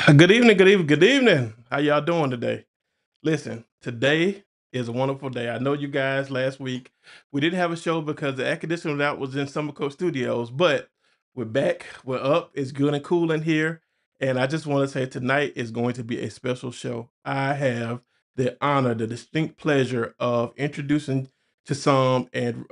Good evening, good evening, good evening. How y'all doing today? Listen, today is a wonderful day. I know you guys last week we didn't have a show because the air conditioner that was in Summer Coast Studios, but we're back. We're up. It's good and cool in here. And I just want to say tonight is going to be a special show. I have the honor, the distinct pleasure of introducing to some and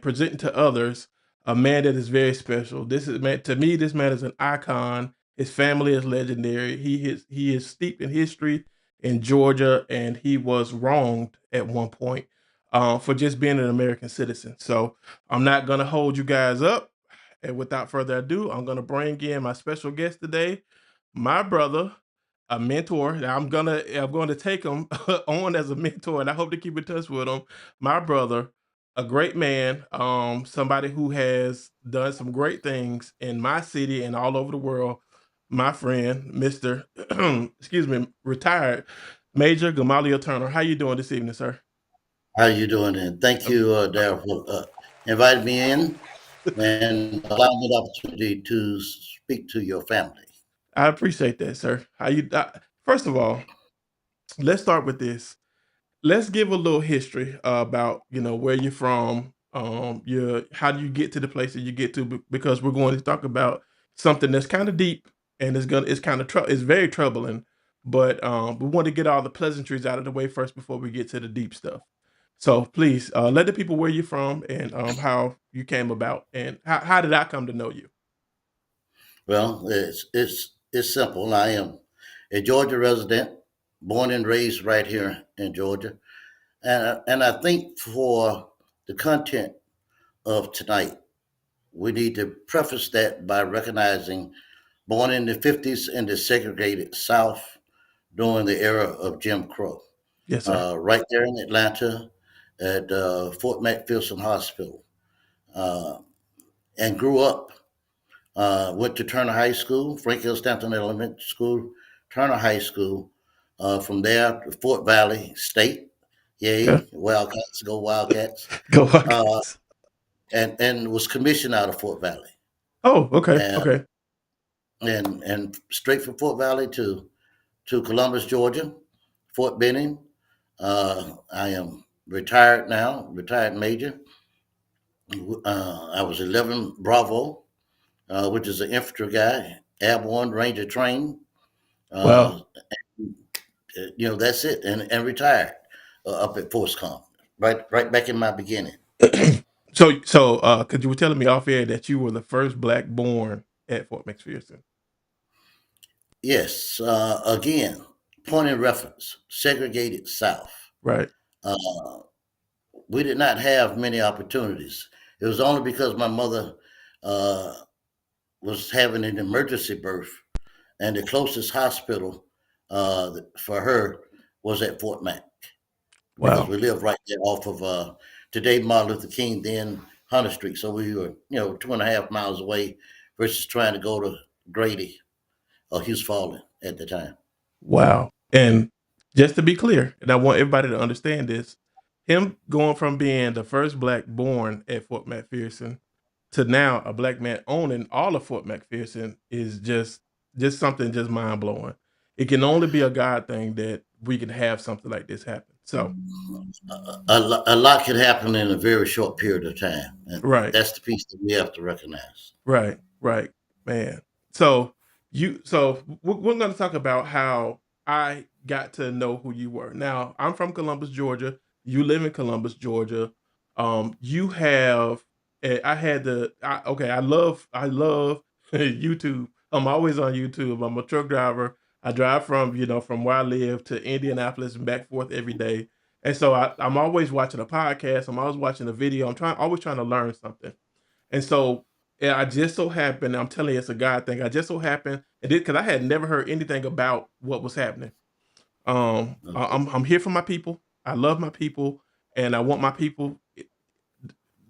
presenting to others a man that is very special. This is man to me, this man is an icon. His family is legendary. He is steeped in history in Georgia, and he was wronged at one point for just being an American citizen. So I'm not gonna hold you guys up, and without further ado, I'm gonna bring in my special guest today, my brother, a mentor. Now I'm gonna take him on as a mentor, and I hope to keep in touch with him. My brother, a great man, somebody who has done some great things in my city and all over the world. My friend, Mister, excuse me, retired Major Gamaliel Turner. How you doing this evening, sir? How you doing? And thank Uh, you, Darryl, for inviting me in and allowing me the opportunity to speak to your family. I appreciate that, sir. How you? First of all, let's start with this. Let's give a little history about where you're from. Your how do you get to the place that you get to? Because we're going to talk about something that's kind of deep and it's kind of it's very troubling. But we want to get all the pleasantries out of the way first before we get to the deep stuff. So please let the people where you're from and how you came about and how did I come to know you? Well, it's simple. I am a Georgia resident, born and raised right here in Georgia, and I think for the content of tonight, we need to preface that by recognizing born in the '50s in the segregated South during the era of Jim Crow. Yes, sir. Right there in Atlanta at Fort McPherson Hospital, uh, and grew up. Went to Turner High School, Frank Hill Stanton Elementary School, Turner High School. From there to Fort Valley State. Okay. Yay, Wildcats, go Wildcats. Go Uh, Hawkeyes. and was commissioned out of Fort Valley. Oh, okay, And okay. and straight from Fort Valley to Columbus, Georgia, Fort Benning. I am retired now, retired major. I was 11 Bravo, which is an infantry guy, airborne Ranger trained. Wow. Uh, that's it, and retired up at Force right back in my beginning. So, cause you were telling me off air that you were the first black born at Fort McPherson. Yes, again, point of reference, segregated South. Right. Uh, we did not have many opportunities. It was only because my mother uh, was having an emergency birth, and the closest hospital for her was at Fort Mac because Wow. we lived right there off of today Martin Luther King, then Hunter Street. So we were, 2.5 miles away versus trying to go to Grady or Hughes Fallen at the time. Wow. And just to be clear, and I want everybody to understand this, him going from being the first black born at Fort McPherson to now a black man owning all of Fort McPherson is just something just mind blowing. It can only be a God thing that we can have something like this happen. So, A lot could happen in a very short period of time, and right. that's the piece that we have to recognize. Right, right, man. So we're going to talk about how I got to know who you were. Now, I'm from Columbus, Georgia. You live in Columbus, Georgia. You have I had the okay. I love YouTube. I'm always on YouTube. I'm a truck driver. I drive from where I live to Indianapolis and back forth every day. And so I'm always watching a podcast. I'm always watching a video. Always trying to learn something. And so, yeah, I just so happened, I'm telling you, it's a God thing. I just so happened, and because I had never heard anything about what was happening. I'm here for my people. I love my people, and I want my people,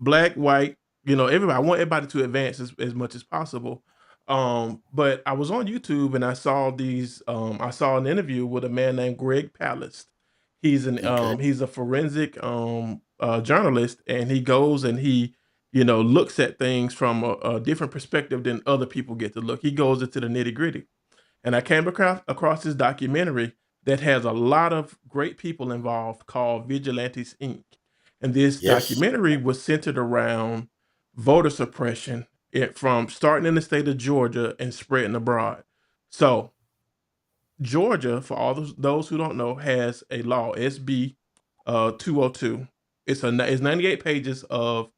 black, white, everybody. I want everybody to advance as much as possible. But I was on YouTube and I saw these. I saw an interview with a man named Greg Palast. Okay. He's a forensic journalist, and he goes and he looks at things from a different perspective than other people get to look. He goes into the nitty gritty. And I came across this documentary that has a lot of great people involved called Vigilantes Inc. And this Yes. documentary was centered around voter suppression from starting in the state of Georgia and spreading abroad. So Georgia, for all those who don't know, has a law, SB 202. It's 98 pages of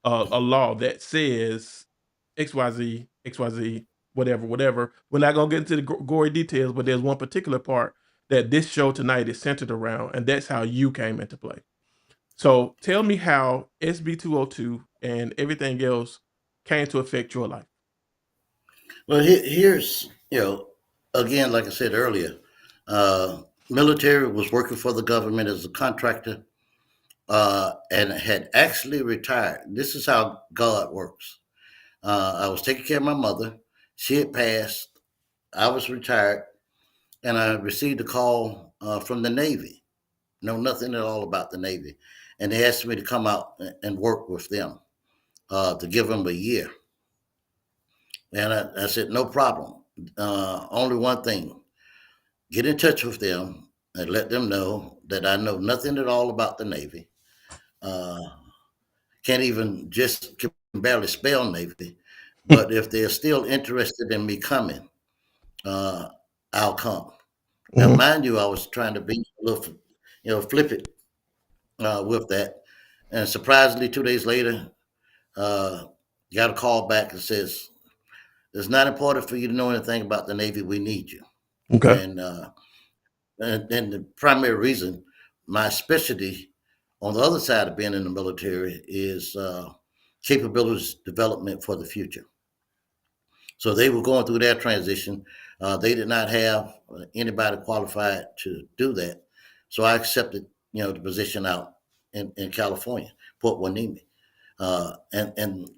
a law that says XYZ, XYZ, whatever, whatever. We're not gonna get into the gory details, but there's one particular part that this show tonight is centered around, and that's how you came into play. So tell me how SB 202 and everything else came to affect your life. Well, here's, again, like I said earlier, uh, military was working for the government as a contractor, and had actually retired. This is how God works. I was taking care of my mother. She had passed. I was retired, and I received a call from the Navy. Know nothing at all about the Navy, and they asked me to come out and work with them, to give them a year. And I said, no problem. Only one thing: get in touch with them and let them know that I know nothing at all about the Navy. Uh, can't even just can barely spell Navy, but if they're still interested in me coming, uh, I'll come. Now, Mhm. mind you, I was trying to be a little, flip it with that, and surprisingly, 2 days later, uh, got a call back that says it's not important for you to know anything about the Navy. We need you, Okay. and and the primary reason, my specialty on the other side of being in the military is capabilities development for the future. So they were going through their transition. They did not have anybody qualified to do that. So I accepted, the position out in California, Port Hueneme. And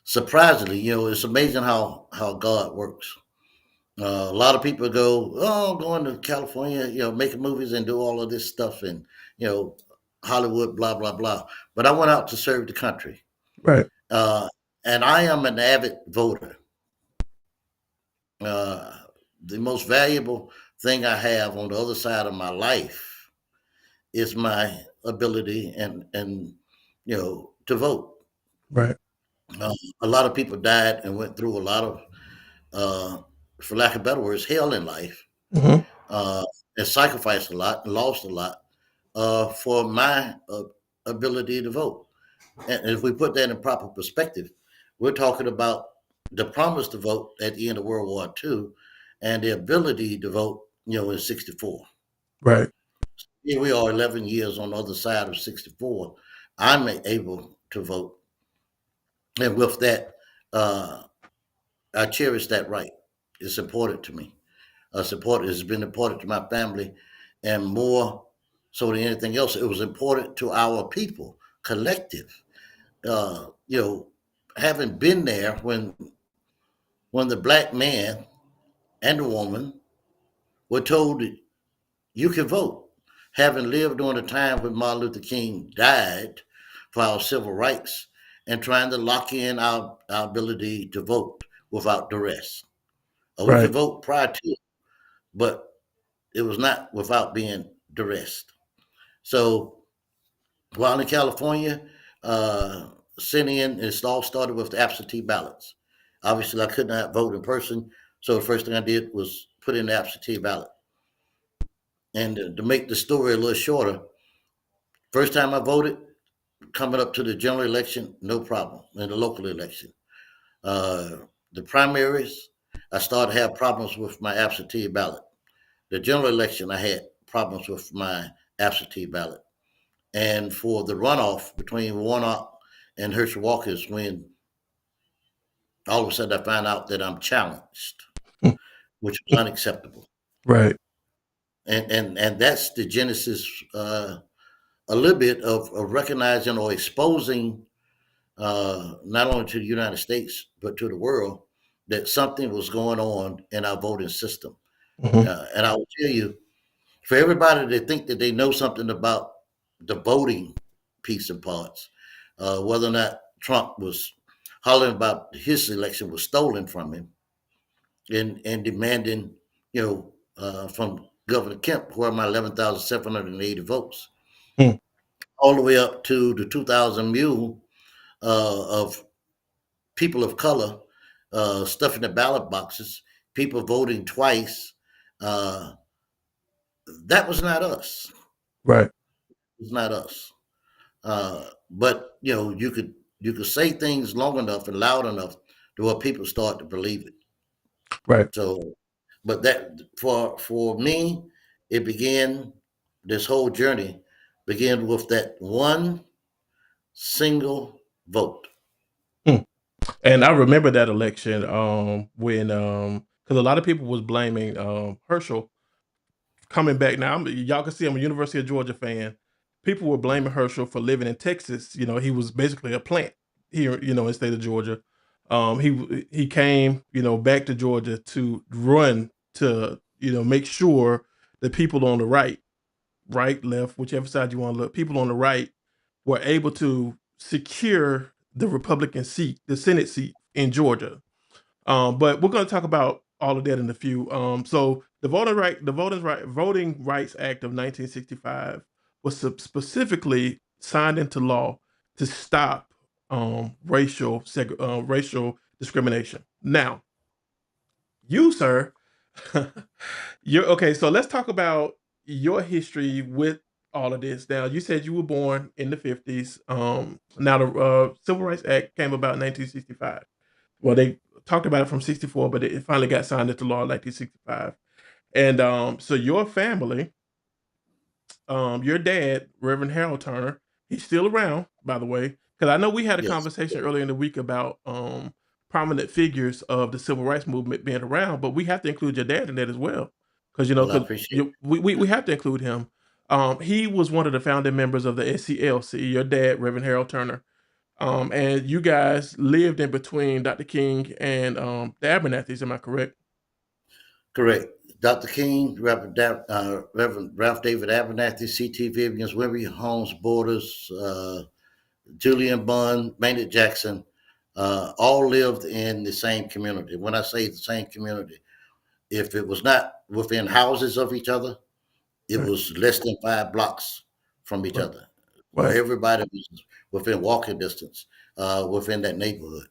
surprisingly, it's amazing how God works. A lot of people go, oh, I'm going to California, making movies and do all of this stuff and, you know, Hollywood, blah, blah, blah. But I went out to serve the country. Right. Uh, and I am an avid voter. Uh, the most valuable thing I have on the other side of my life is my ability and to vote. Right. A lot of people died and went through a lot of, uh, for lack of better words, hell in life, Mhm. uh, and sacrificed a lot and lost a lot for my ability to vote. And if we put that in proper perspective, we're talking about the promise to vote at the end of World War II and the ability to vote, in 64. Right. Here we are 11 years on the other side of 64. I'm able to vote. And with that, uh, I cherish that right. It's important to me. Support has been important to my family, and more so than anything else, it was important to our people, collective. Uh, you know, having been there when the black man and the woman were told that you can vote, having lived during the time when Martin Luther King died for our civil rights and trying to lock in our ability to vote without duress. We could Right. vote prior to, but it was not without being duressed. So while in California, sending in, it all started with the absentee ballots. Obviously, I could not vote in person, so the first thing I did was put in the absentee ballot. And to make the story a little shorter, first time I voted, coming up to the general election, no problem. In the local election, uh, the primaries, I started to have problems with my absentee ballot. The general election, I had problems with my absentee ballot. And for the runoff between Warnock and Herschel Walker's, when all of a sudden I find out that I'm challenged, Mm. which was unacceptable. Right. And that's the genesis, a little bit of recognizing or exposing, not only to the United States but to the world, that something was going on in our voting system. Mhm. And I will tell you, for everybody that think that they know something about the voting piece and parts, whether or not Trump was hollering about his election was stolen from him, and demanding, from Governor Kemp, where my 11,780 votes, Hmm. all the way up to the 2,000 mule of people of color stuffing the ballot boxes, people voting twice. Uh, that was not us. Right. It's not us. But you could say things long enough and loud enough to where people start to believe it. Right. So, but that for me, it began. This whole journey began with that one single vote. Hmm. And I remember that election, when, because a lot of people was blaming, Herschel coming back. Now, y'all can see I'm a University of Georgia fan. People were blaming Herschel for living in Texas. You know, he was basically a plant here, in the state of Georgia. He came, back to Georgia to run to, make sure the people on the right, left, whichever side you want to look, people on the right were able to secure the Republican seat, the Senate seat in Georgia. But we're going to talk about all of that in a few. So the Voting Rights Act of 1965 was specifically signed into law to stop racial discrimination. Now, you, sir, you're okay. So let's talk about your history with all of this. Now, you said you were born in the 50s. Now the Civil Rights Act came about in 1965. Well, they talked about it from 64, but it finally got signed into law in 1965. And so your family, your dad, Reverend Harold Turner, he's still around, by the way, because I know we had a Yes. conversation earlier in the week about prominent figures of the civil rights movement being around, but we have to include your dad in that as well, because Well, I because appreciate we have to include him. He was one of the founding members of the SCLC. Your dad, Reverend Harold Turner, and you guys lived in between Dr. King and the Abernathys. Am I correct? correct. Dr. King, Reverend Ralph David Abernathy, C.T. Vivian's, Wimby Holmes Borders, Julian Bunn, Maynard Jackson, all lived in the same community. When I say the same community, if it was not within houses of each other, it Right, was less than 5 blocks from each right, other. So right. everybody was within walking distance within that neighborhood.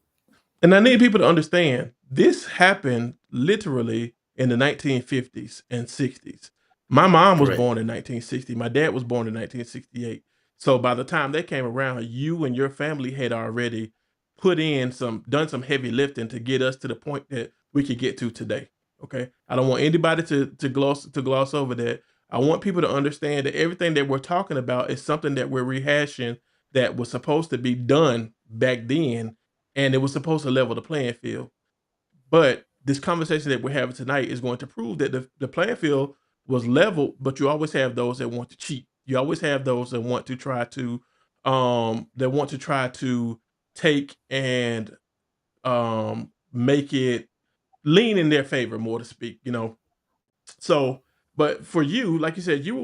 And I need people to understand this happened literally in the 1950s and 60s. My mom was Correct. born in 1960. My dad was born in 1968. So by the time they came around, you and your family had already done some heavy lifting to get us to the point that we could get to today. Okay. I don't want anybody to gloss over that. I want people to understand that everything that we're talking about is something that we're rehashing that was supposed to be done back then, and it was supposed to level the playing field. But this conversation that we're having tonight is going to prove that the playing field was leveled, but you always have those that want to cheat. You always have those that want to try to take and make it lean in their favor, more to speak. So, but for you, like you said, you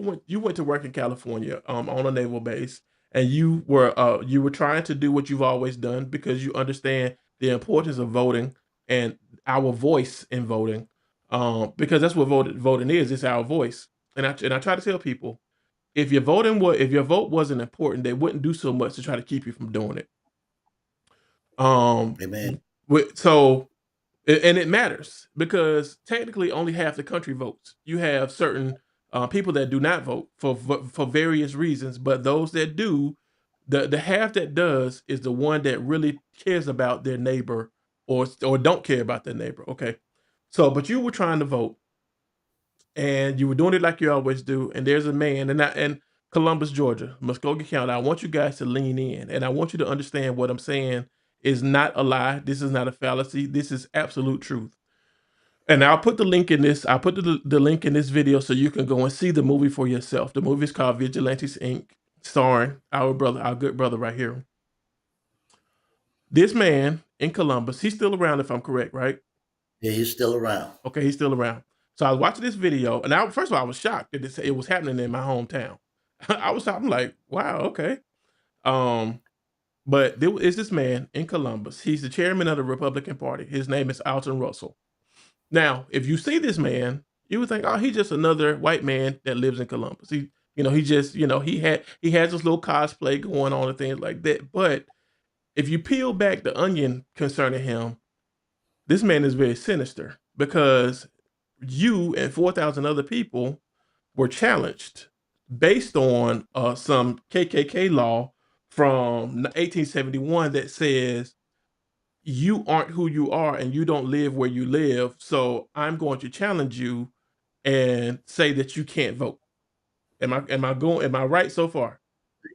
went to work in California, on a naval base, and you were trying to do what you've always done because you understand the importance of voting and our voice in voting, because that's what voting is. It's our voice. And I try to tell people, if your vote wasn't important, they wouldn't do so much to try to keep you from doing it. Um, Amen. so and it matters because technically only half the country votes. You have certain people that do not vote for various reasons, but those that do, the half that does is the one that really cares about their neighbor or don't care about their neighbor. Okay, so but you were trying to vote and you were doing it like you always do. And there's a man and Columbus, Georgia, Muskogee County. I want you guys to lean in, and I want you to understand what I'm saying is not a lie. This is not a fallacy. This is absolute truth. And I'll put the link in this. I'll put the link in this video so you can go and see the movie for yourself. The movie is called Vigilantes Inc., starring our brother, our good brother right here. This man in Columbus, he's still around if I'm correct, right? Yeah, he's still around. Okay, he's still around. So I was watching this video, and first of all, I was shocked that it was happening in my hometown. I'm like, wow, okay. Um, but there is this man in Columbus. He's the chairman of the Republican Party. His name is Alton Russell. Now, if you see this man, you would think, oh, he's just another white man that lives in Columbus. He just, he has this little cosplay going on and things like that. But if you peel back the onion concerning him, this man is very sinister because you and 4,000 other people were challenged based on some KKK law from 1871 that says you aren't who you are and you don't live where you live. So I'm going to challenge you and say that you can't vote. Am I right so far?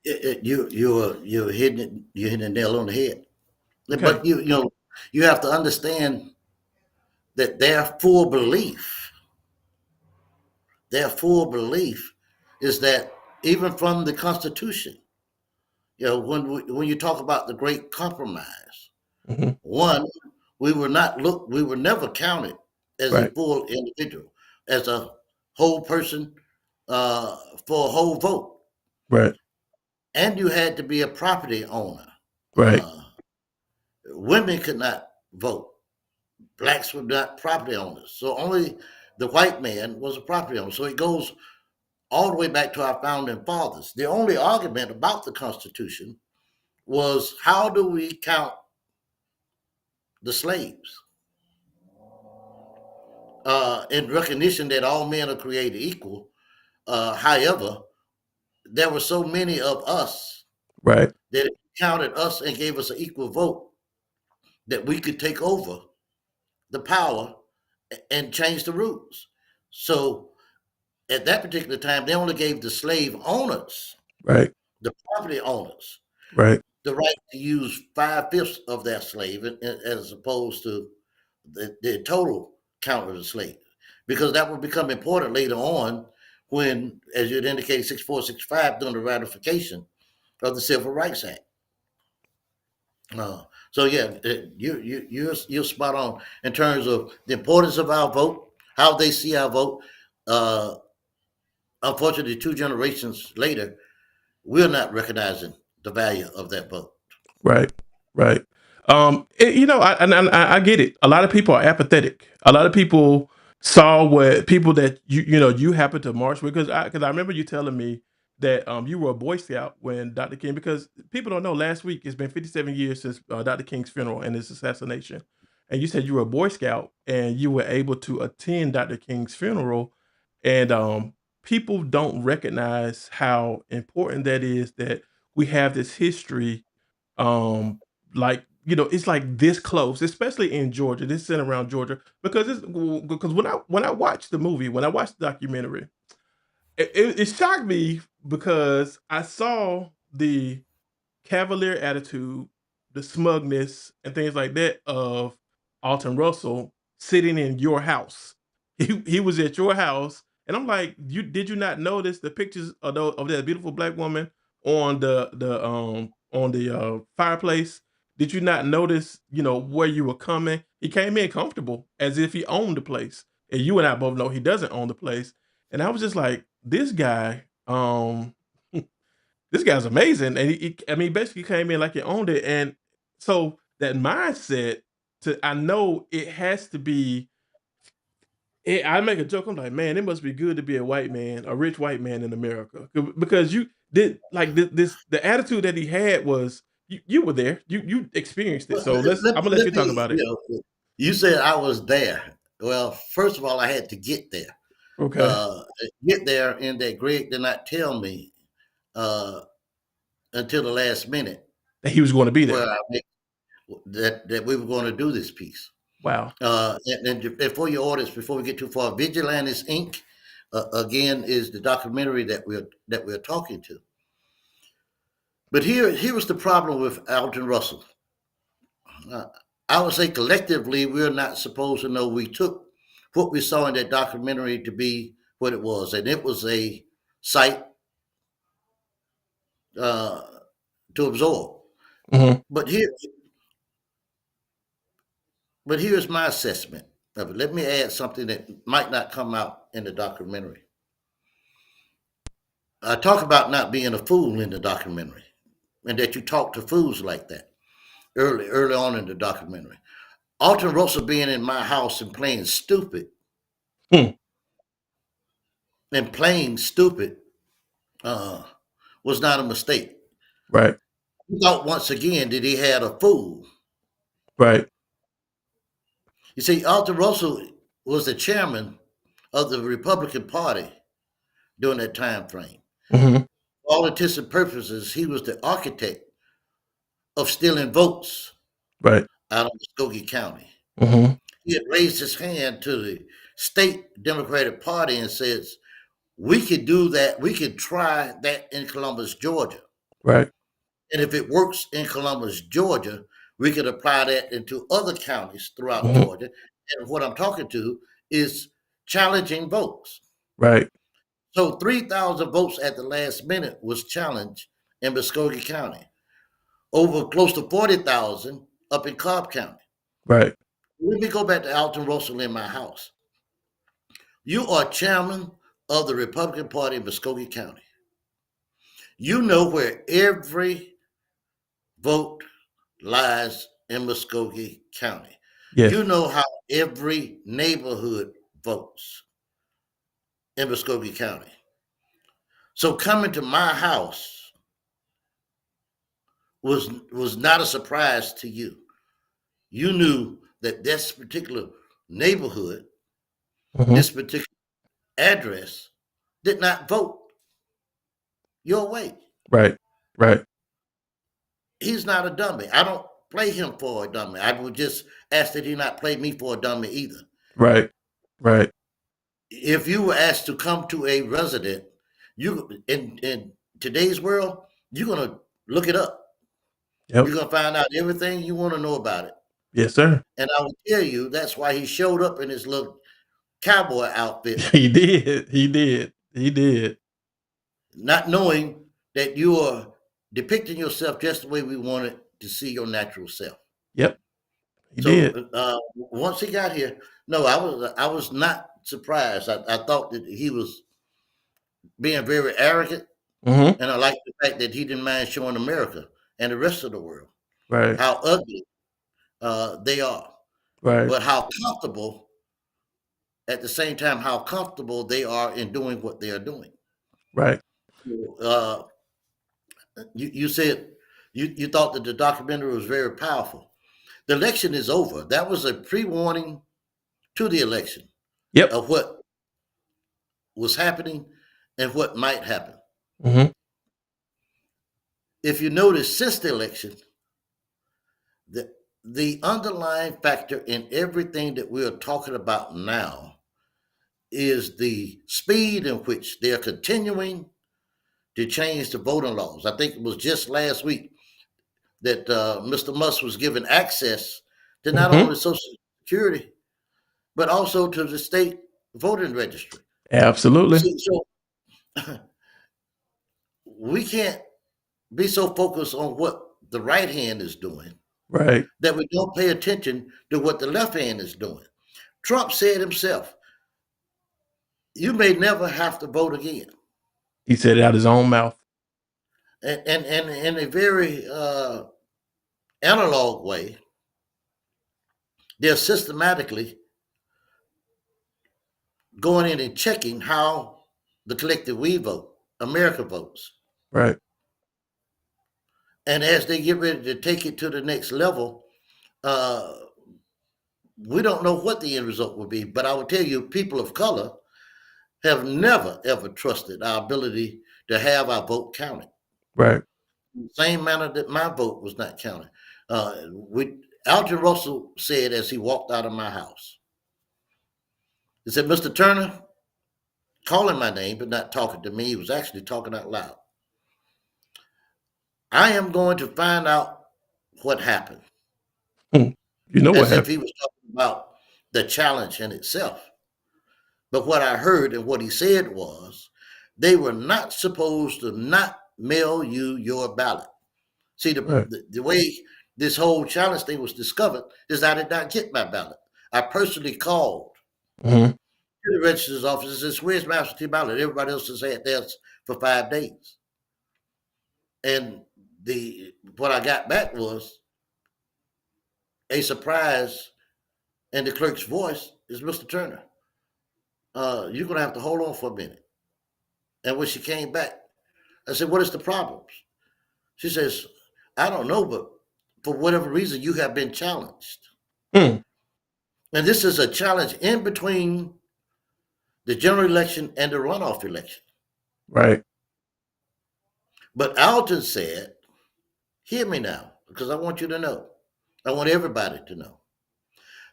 You're hitting it, you're hitting the nail on the head. Okay. But you have to understand that their full belief is that even from the Constitution, when you talk about the Great Compromise, Hmm. one, we were never counted as a Right. full individual, as a whole person, uh, for a whole vote, Right. and you had to be a property owner. Right. Uh, Women could not vote. Blacks were not property owners, so only the white man was a property owner. So it goes all the way back to our founding fathers. The only argument about the Constitution was, how do we count the slaves? In recognition that all men are created equal. However, there were so many of us Right. that it counted us and gave us an equal vote, that we could take over the power and change the rules. So at that particular time, they only gave the slave owners, Right. the property owners, Right. the right to use 5/5 of their slave, as opposed to the total count of the slave, because that would become important later on when, as you had indicated, 6465, during the ratification of the Civil Rights Act. So yeah, you're spot on in terms of the importance of our vote, how they see our vote. Uh, Unfortunately, 2 generations later, we're not recognizing the value of that vote. Right, right. I get it. A lot of people are apathetic. A lot of people saw what people that you happen to march with, because I remember you telling me that you were a Boy Scout when Dr. King, because people don't know, last week it's been 57 years since Dr. King's funeral and his assassination, and you said you were a Boy Scout and you were able to attend Dr. King's funeral, and people don't recognize how important that is, that we have this history, um, like, it's like this close, especially in Georgia, this center around Georgia, because when I watched the movie, when I watched the documentary, it shocked me because I saw the cavalier attitude, the smugness, and things like that of Alton Russell sitting in your house. He was at your house, and I'm like, you not notice the pictures of that beautiful black woman on the fireplace? Did you not notice, where you were coming? He came in comfortable as if he owned the place. And you and I both know he doesn't own the place. And I was just like, this guy, this guy's amazing, and I mean, basically came in like he owned it, and so that mindset, I know it has to be. I make a joke. I'm like, man, it must be good to be a white man, a rich white man in America, because you did like this. The attitude that he had was, you were there, you experienced it. Well, So I'm gonna let let you talk me, about it. you said I was there. Well, first of all, I had to get there. Okay, Uh, get there, and that Greg did not tell me uh, until the last minute that he was going to be where there. that we were going to do this piece. Wow. And for your audience, before we get too far, Vigilantes Inc. Again is the documentary that we're talking to. But here was the problem with Alton Russell. Uh, I would say collectively, we're not supposed to know. We took what we saw in that documentary to be what it was, and it was a sight uh, to absorb. Hmm. But here, but here's my assessment of it. Let me add something that might not come out in the documentary. I talk about not being a fool in the documentary, and that you talk to fools like that early on in the documentary. Alton Russell being in my house and playing stupid Hmm. uh, was not a mistake. Right. He thought once again that he had a fool. Right. You see, Alton Russell was the chairman of the Republican Party during that time frame. Hmm. For all intents and purposes, he was the architect of stealing votes Right. out of Muskogee County. Hmm. He had raised his hand to the state Democratic Party and says, we could do that. We could try that in Columbus, Georgia. Right. And if it works in Columbus, Georgia, we could apply that into other counties throughout Hmm. Georgia. And what I'm talking to is challenging votes. Right. So 3,000 votes at the last minute was challenged in Muskogee County, over close to 40,000 up in Cobb County. Right. Let me go back to Alton Russell in my house. You are chairman of the Republican Party in Muskogee County. You know where every vote lies in Muskogee County. You Yes. know how every neighborhood votes in Muskogee County. So coming to my house was not a surprise to you. You knew that this particular neighborhood, Hmm. this particular address, did not vote your way. Right. Right. He's not a dummy. I don't play him for a dummy. I would just ask that he not play me for a dummy either. Right. Right. If you were asked to come to a resident, you in today's world, you're gonna look it up. Yep. You're gonna find out everything you want to know about it. Yes, sir. And I will tell you that's why he showed up in his little cowboy outfit, He did. He did. He did. not knowing that you are depicting yourself just the way we wanted to see your natural self. Yep. He did. So once he got here, no, I was not surprised. I thought that he was being very arrogant, Hmm. and I like the fact that he didn't mind showing America and the rest of the world Right. how ugly they are, Right. but how comfortable at the same time how comfortable they are in doing what they are doing. Right. Uh, you said you thought that the documentary was very powerful. The election is over. That was a pre-warning to the election Yep. of what was happening and what might happen. Hmm. If you notice, since the election, the the underlying factor in everything that we are talking about now is the speed in which they are continuing to change the voting laws. I think it was just last week that Mr. Musk was given access to not Hmm. only Social Security, but also to the state voting registry. Absolutely. See, so we can't be so focused on what the right hand is doing Right. that we don't pay attention to what the left hand is doing. Trump said himself, you may never have to vote again. He said it out his own mouth. And in a very analog way, they're systematically going in and checking how the collective we vote, America votes. Right. And as they get ready to take it to the next level, uh, we don't know what the end result will be. But I will tell you, people of color have never, ever trusted our ability to have our vote counted. Right. Same manner that my vote was not counted. Alton Russell said as he walked out of my house, he said, Mr. Turner, calling my name, but not talking to me. He was actually talking out loud. I am going to find out what happened. Hmm. You know what As if happened. he was talking about the challenge in itself. But what I heard and what he said was they were not supposed to not mail you your ballot. See, Right. the way this whole challenge thing was discovered is I did not get my ballot. I personally called Hmm. to the registrar's office and says, where's my absentee ballot? Everybody else has had theirs for 5 days. And what I got back was a surprise And the clerk's voice is Mr. Turner. You're going to have to hold on for a minute. And when she came back, I said, what is the problems? She says, I don't know, but for whatever reason, you have been challenged. Hmm. And this is a challenge in between the general election and the runoff election. Right. But Alton said, hear me now, because I want you to know. I want everybody to know.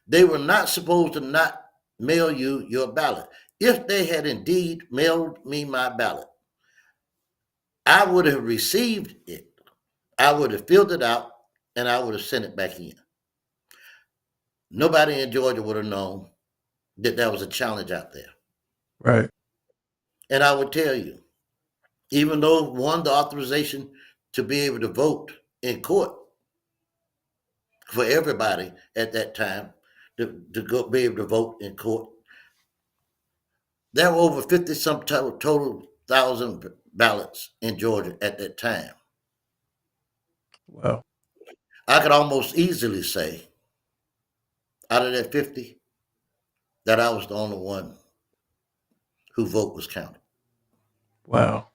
They were not supposed to not mail you your ballot. If they had indeed mailed me my ballot, I would have received it. I would have filled it out and I would have sent it back in. Nobody in Georgia would have known that there was a challenge out there. Right. And I would tell you, even though won the authorization to be able to vote in court for everybody at that time to go be able to vote in court, there were over 50 some total thousand ballots in Georgia at that time. Wow. I could almost easily say, out of that 50, that I was the only one whose vote was counted. Wow.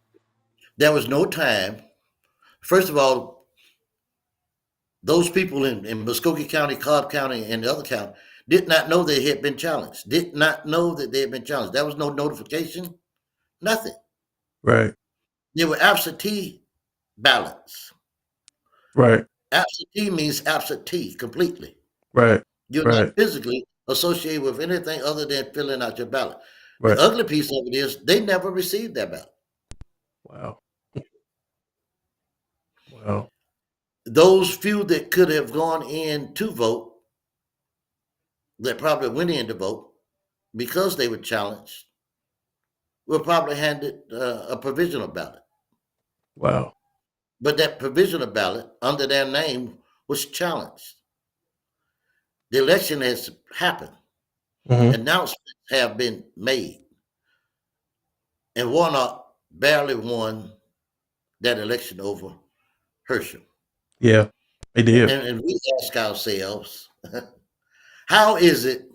There was no time. First of all, those people in Muskogee County, Cobb County, and the other county did not know they had been challenged, did not know that they had been challenged. There was no notification, nothing. Right. They were absentee ballots. Right. Absentee means absentee completely. Right. You're not Right. physically associated with anything other than filling out your ballot. The Right. ugly piece of it is they never received their ballot. Wow. Wow. Those few that could have gone in to vote, that probably went in to vote because they were challenged, were probably handed a provisional ballot. Wow. But that provisional ballot under their name was challenged. The election has happened. Hmm. Announcements have been made. And Warnock barely won that election over Herschel. Yeah. They did. And we ask ourselves, how is it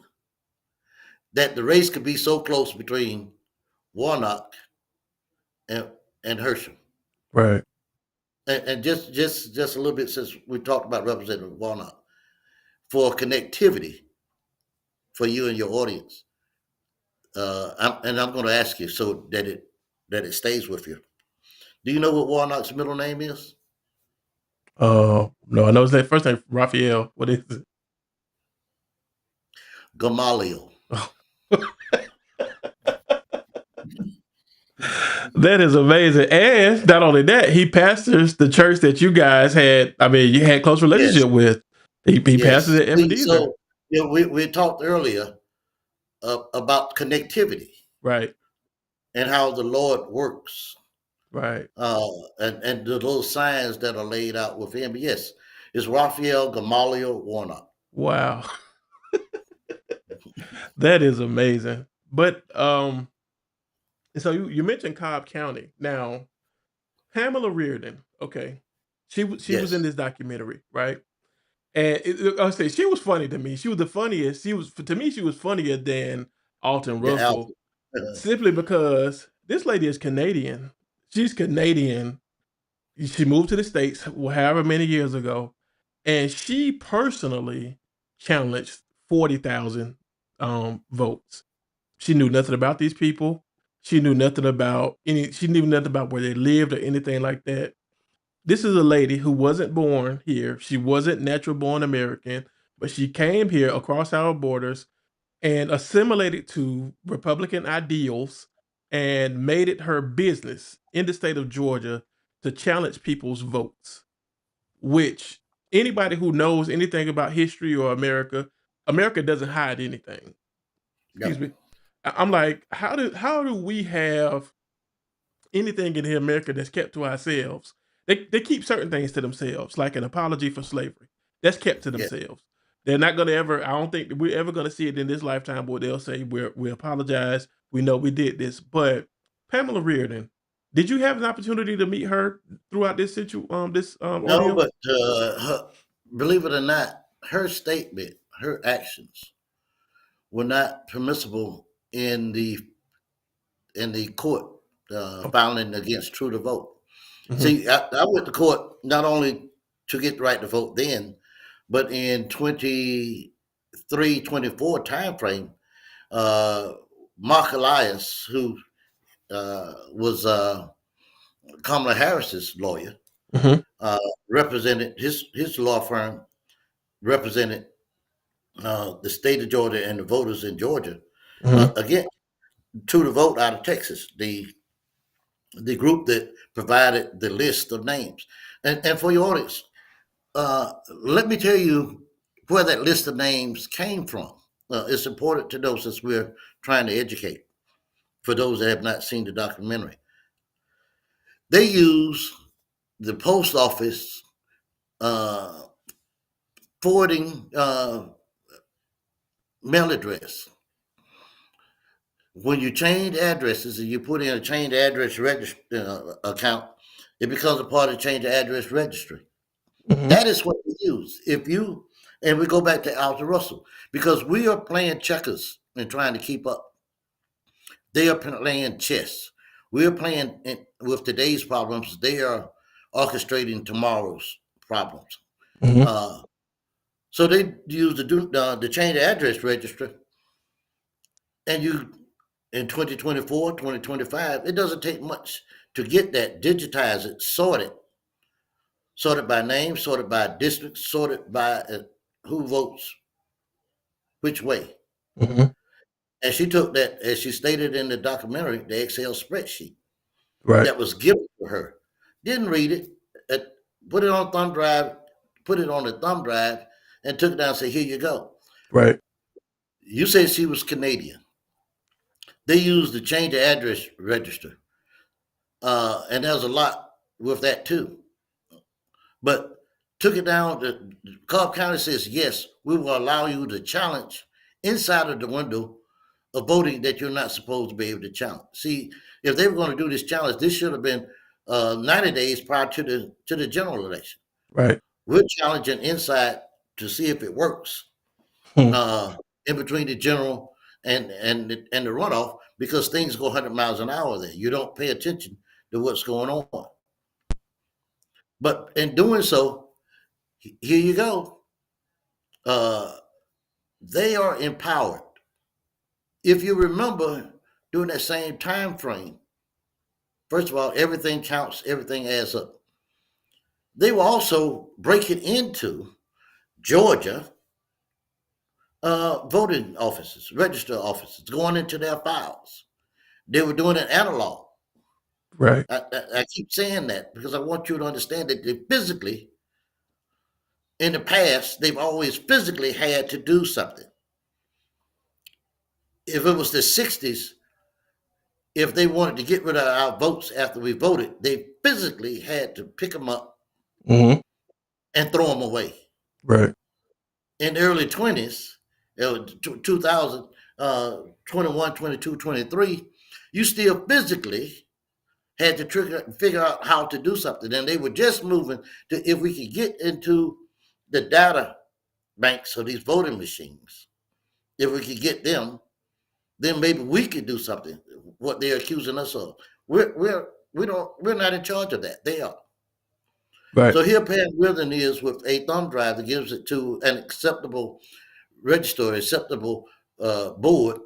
that the race could be so close between Warnock and, and Herschel? Right. And just a little bit, since we talked about Representative Warnock, for connectivity for you and your audience. I'm going to ask you so that it stays with you. Do you know what Warnock's middle name is? No, I know his name, first name, Raphael. What is it? Gamaliel. That is amazing. And not only that, he pastors the church that you guys had. I mean, you had close Yes, relationship with. He pastors yes. at Ebenezer. So we talked earlier about connectivity Right. and how the Lord works, Right. and the little signs that are laid out with him. Yes, it's Raphael Gamaliel Warnock. Wow. That is amazing. But so you mentioned Cobb County. Now, Pamela Reardon, okay. She was in Yes, this documentary, right? And I'll say she was funny to me. She was the funniest. She was to me. She was funnier than Alton the Russell, Alpha. simply because this lady is Canadian. She's Canadian. She moved to the States however many years ago, and she personally challenged 40,000 votes. She knew nothing about these people. She knew nothing about she knew nothing about where they lived or anything like that. This is a lady who wasn't born here. She wasn't natural born American, but she came here across our borders and assimilated to Republican ideals and made it her business in the state of Georgia to challenge people's votes, which anybody who knows anything about history or America doesn't hide anything. Excuse Yep, me. I'm like, how do we have anything in here America that's kept to ourselves? They keep certain things to themselves, like an apology for slavery. That's kept to yeah. themselves. They're not gonna ever. I don't think that we're ever gonna see it in this lifetime where they'll say we apologize. We know we did this. But Pamela Reardon, did you have an opportunity to meet her throughout this No, ordeal? but believe it or not, her statement, her actions were not permissible in the court Oh, filing against True to Vote. mhm, See, I went to court not only to get the right to vote then, but in 23, 24 time frame, uh, Mark Elias, who was Kamala Harris's lawyer, mhm, uh, represented his law firm represented the state of Georgia and the voters in Georgia mhm, again to the vote out of Texas, the group that provided the list of names. And for your audience, let me tell you where that list of names came from. It's important to know since we're trying to educate for those that have not seen the documentary. They use the post office uh, forwarding mail address. When you change addresses and you put in a change address account, it becomes a part of the change address registry. mhm, That is what we use. If you and we go back to Alton Russell because we are playing checkers and trying to keep up. They are playing chess. We are playing with today's problems. They are orchestrating tomorrow's problems. mhm, Uh, so they use the change address register, and you in 2024, 2025, it doesn't take much to get that, digitize it, sorted by name, sorted by district, sorted by who votes which way. mhm. And she took that, as she stated in the documentary, the Excel spreadsheet Right, that was given to her. Didn't read it, uh, put it on thumb drive, put it on the thumb drive, and took it down and said, here you go. right, You said she was Canadian. They used the change of address register. And there's a lot with that too. But took it down. Cobb County says, yes, we will allow you to challenge inside of the window of voting that you're not supposed to be able to challenge. See, if they were going to do this challenge, this should have been 90 days prior to the general election. right. We're challenging inside to see if it works Hmm, uh, in between the general and the runoff because things go 100 miles an hour there. You don't pay attention to what's going on. But in doing so, here you go. Uh, they are empowered. If you remember during that same time frame, first of all, everything counts, everything adds up. They were also breaking into Georgia voting offices, register offices, going into their files. They were doing it analog. right, I keep saying that because I want you to understand that they physically, in the past, they've always physically had to do something. If it was the 60s, if they wanted to get rid of our votes after we voted, they physically had to pick them up mhm, and throw them away. right, In the early 20s, 2000, 21, 22, 23, you still physically had to figure out how to do something. And they were just moving to if we could get into the data banks of these voting machines, if we could get them, then maybe we could do something. What they're accusing us of, we're not in charge of that. They are. right, So here, Pam Withen is with a thumb drive that gives it to an acceptable register, acceptable board,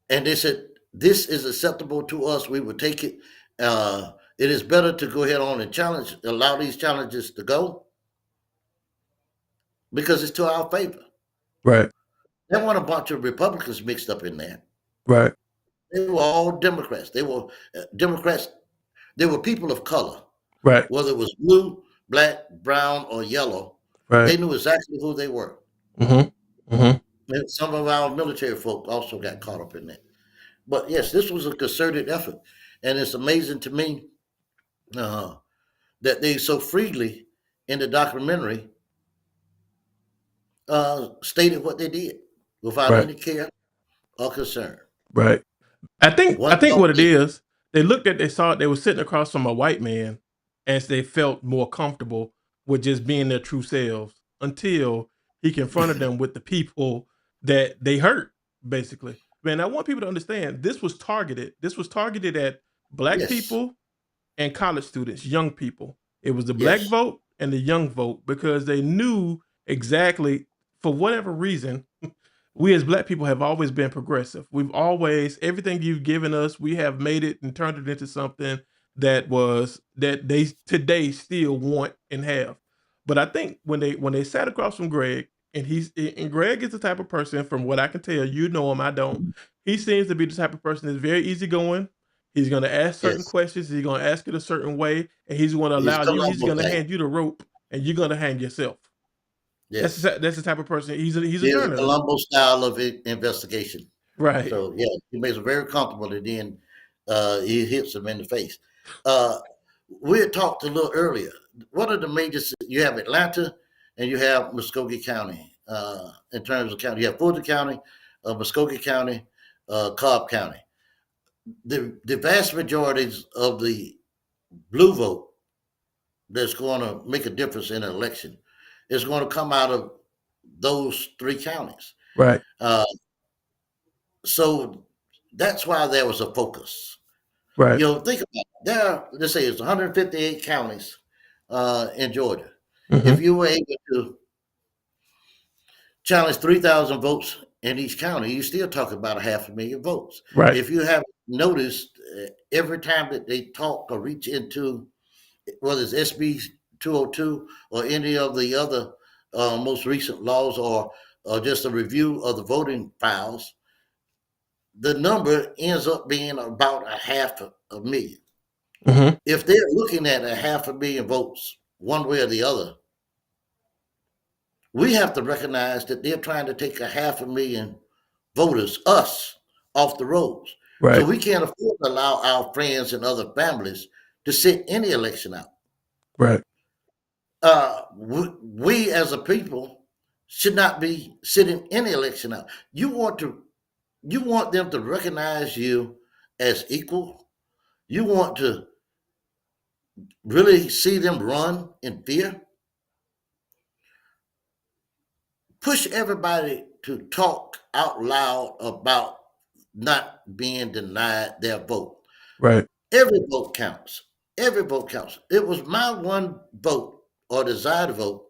and they said this is acceptable to us. We would take it. It is better to go ahead on and challenge, allow these challenges to go because it's to our favor. right, There weren't a bunch of Republicans mixed up in there. right, They were all Democrats. They were Democrats. They were people of color, right, whether it was blue, black, brown, or yellow. right. They knew exactly who they were. Mhm, mhm, And some of our military folk also got caught up in that. But yes, this was a concerted effort, and it's amazing to me uh, that they so freely in the documentary stated what they did without right, any care or concern. right. I One think thought what it they, is, they saw it, they were sitting across from a white man, and they felt more comfortable with just being their true selves until he confronted them with the people that they hurt, basically. Man, I want people to understand this was targeted. This was targeted at black Yes, people and college students, young people. It was the black yes. vote and the young vote because they knew exactly, for whatever reason, we as black people have always been progressive. We've always, everything you've given us, we have made it and turned it into something that they today still want and have. But I think when they sat across from Greg, and Greg is the type of person, from what I can tell, you know him, I don't. He seems to be the type of person that's very easygoing. He's gonna ask certain Yes. questions. He's gonna ask it a certain way, and he's gonna He's allow you. He's Columbo gonna style. hand you the rope, and you're gonna hang yourself. Yes. That's the type of person. He's a There's a journalist, Columbo style of investigation. right? So yeah, he makes them very comfortable, and then he hits them in the face. Uh, we had talked a little earlier. What are the major? You have Atlanta, and you have Muskogee County. In terms of county, you have Fulton County, Muskogee County, Cobb County. The vast majorities of the blue vote that's going to make a difference in an election is going to come out of those three counties. Right, Uh, so that's why there was a focus. right. Think about it. There are, let's say it's 158 counties in Georgia. If Mhm. you were able to challenge 3,000 votes in each county, you still talk about a 500,000 votes. Right. If you have noticed, every time that they talk or reach into, whether it's SB 202 or any of the other most recent laws, or just a review of the voting files, the number ends up being about a 500,000. Mhm. If they're looking at a 500,000 votes one way or the other, we have to recognize that they're trying to take a 500,000 voters, us, off the rolls. So Right. we can't afford to allow our friends and other families to sit any election out. Right. We as a people should not be sitting any election out. You want them to recognize you as equal. You want to really see them run in fear. Push everybody to talk out loud about not being denied their vote. Right. Every vote counts. Every vote counts. It was my one vote or desire to vote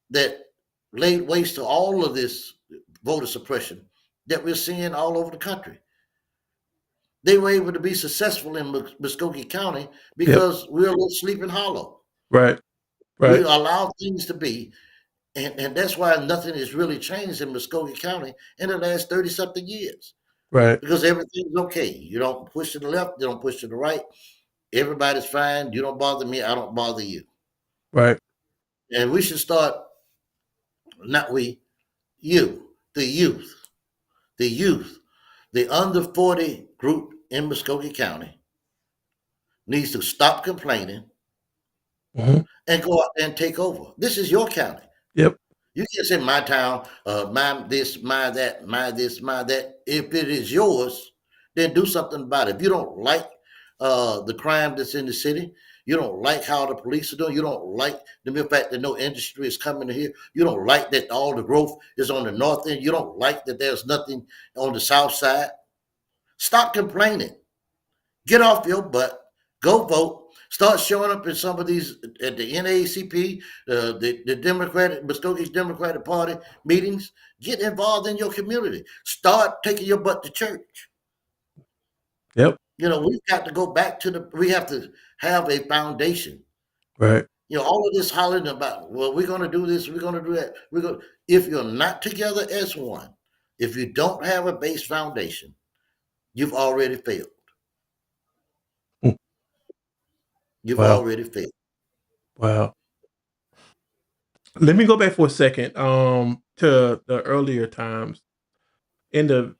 that laid waste to all of this voter suppression that we're seeing all over the country. They were able to be successful in Muskogee County Yep. because we're a little sleeping hollow. Right. We Right. allow things to be, and that's why nothing has really changed in Muskogee County in the last 30 something years, Right. because everything's okay. You don't push to the left, you don't push to the right. Everybody's fine. You don't bother me, I don't bother you. Right. And we should start, not we, you, the youth, the youth, the under 40 group in Muskogee County needs to stop complaining Mhm. and go out there and take over. This is your county. Yep. You can't say my town, my this, my that, my this, my that. If it is yours, then do something about it. If you don't like the crime that's in the city, you don't like how the police are doing, you don't like the mere fact that no industry is coming here, you don't like that all the growth is on the north end, you don't like that there's nothing on the south side, stop complaining. Get off your butt. Go vote. Start showing up in some of these at the NAACP, the Democratic Muskogee Democratic Party meetings. Get involved in your community. Start taking your butt to church. Yep. We've got to go back to we have to have a foundation. Right. All of this hollering about, well, we're going to do this, we're going to do that. If you're not together as one, if you don't have a base foundation, you've already failed. Mm. You've Wow. already failed. Wow. Let me go back for a second, to the earlier times in the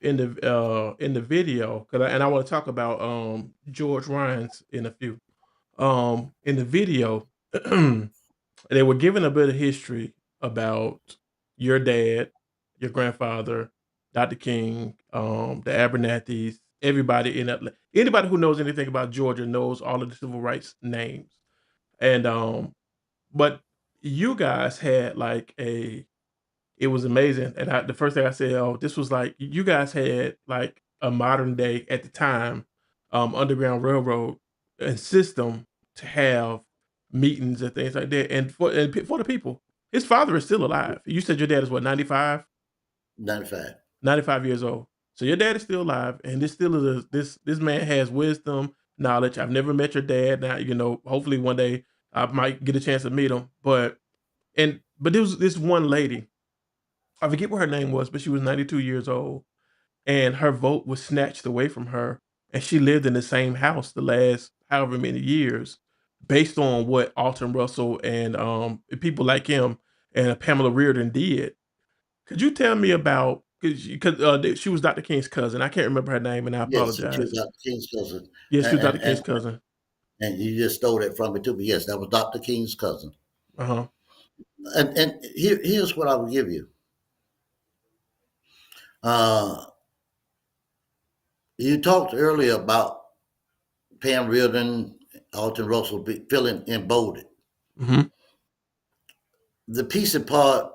video, 'cause I wanna talk about, George Ryan's in a few. In the video, they were giving a bit of history about your dad, your grandfather, Dr. King, the Abernathy's, everybody in Atla anybody who knows anything about Georgia knows all of the civil rights names, and, but you guys had, like, It was amazing, and the first thing I said, "Oh, this was like you guys had like a modern day at the time, Underground Railroad and system to have meetings and things like that, and for the people." His father is still alive. You said your dad is what, 95? 95. 95 years old. So your dad is still alive, and this still is this man has wisdom, knowledge. I've never met your dad. Now, hopefully one day I might get a chance to meet him. But there was this one lady, I forget what her name was, but she was 92 years old, and her vote was snatched away from her, and she lived in the same house the last however many years, based on what Alton Russell and people like him and Pamela Reardon did. Could you tell me about, because she was Dr. King's cousin. I can't remember her name, and I Yes, she was apologize. Dr. King's cousin. Yeah, she And, was Dr. and, King's and, cousin. and you just stole that from me too. But yes, that was Dr. King's cousin. Uh-huh. And here's what I will give you. Uh, you talked earlier about Pam Reardon, Alton Russell feeling emboldened. Mhm. The piece and part,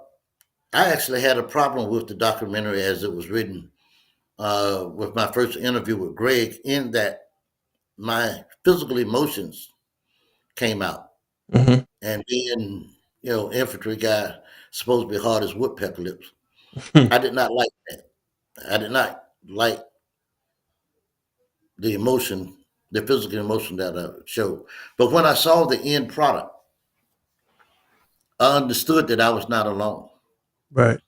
I actually had a problem with the documentary as it was written with my first interview with Greg, in that my physical emotions came out. Mhm. And being, infantry guy, supposed to be hard as woodpecker lips. I did not like that. I did not like the emotion, the physical emotion that I showed. But when I saw the end product, I understood that I was not alone. Right.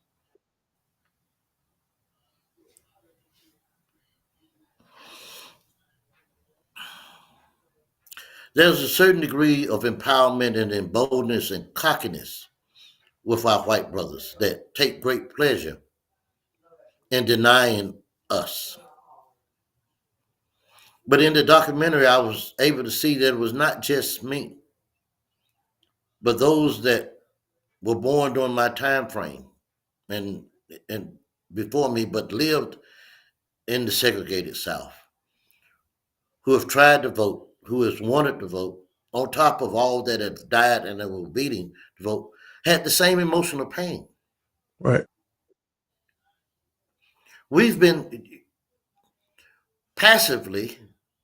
There's a certain degree of empowerment and boldness and cockiness with our white brothers that take great pleasure in denying us. But in the documentary, I was able to see that it was not just me, but those that were born during my time frame and and before me, but lived in the segregated South, who have tried to vote, who has wanted to vote, on top of all that have died and that were beating to vote, had the same emotional pain. Right. We've been passively,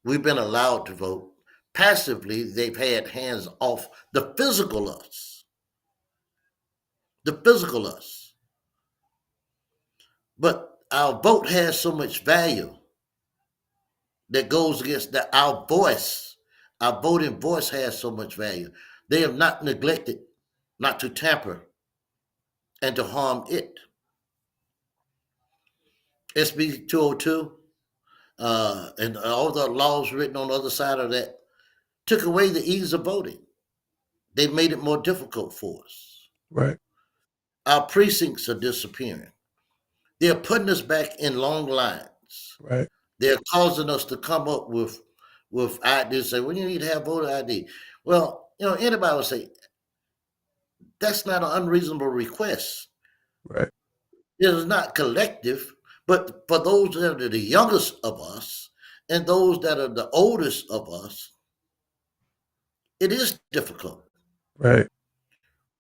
we've been allowed to vote. Passively, they've had hands off the physical us, the physical us. But our vote has so much value that goes against that. Our voice, our voting voice has so much value. They have not neglected not to tamper and to harm it. SB 202 and all the laws written on the other side of that took away the ease of voting. They made it more difficult for us. Right. Our precincts are disappearing. They're putting us back in long lines. Right. They're causing us to come up with ideas. Say, well, you need to have voter ID. Well, anybody would say that's not an unreasonable request. Right. It is not collective, but for those that are the youngest of us and those that are the oldest of us, it is difficult. Right.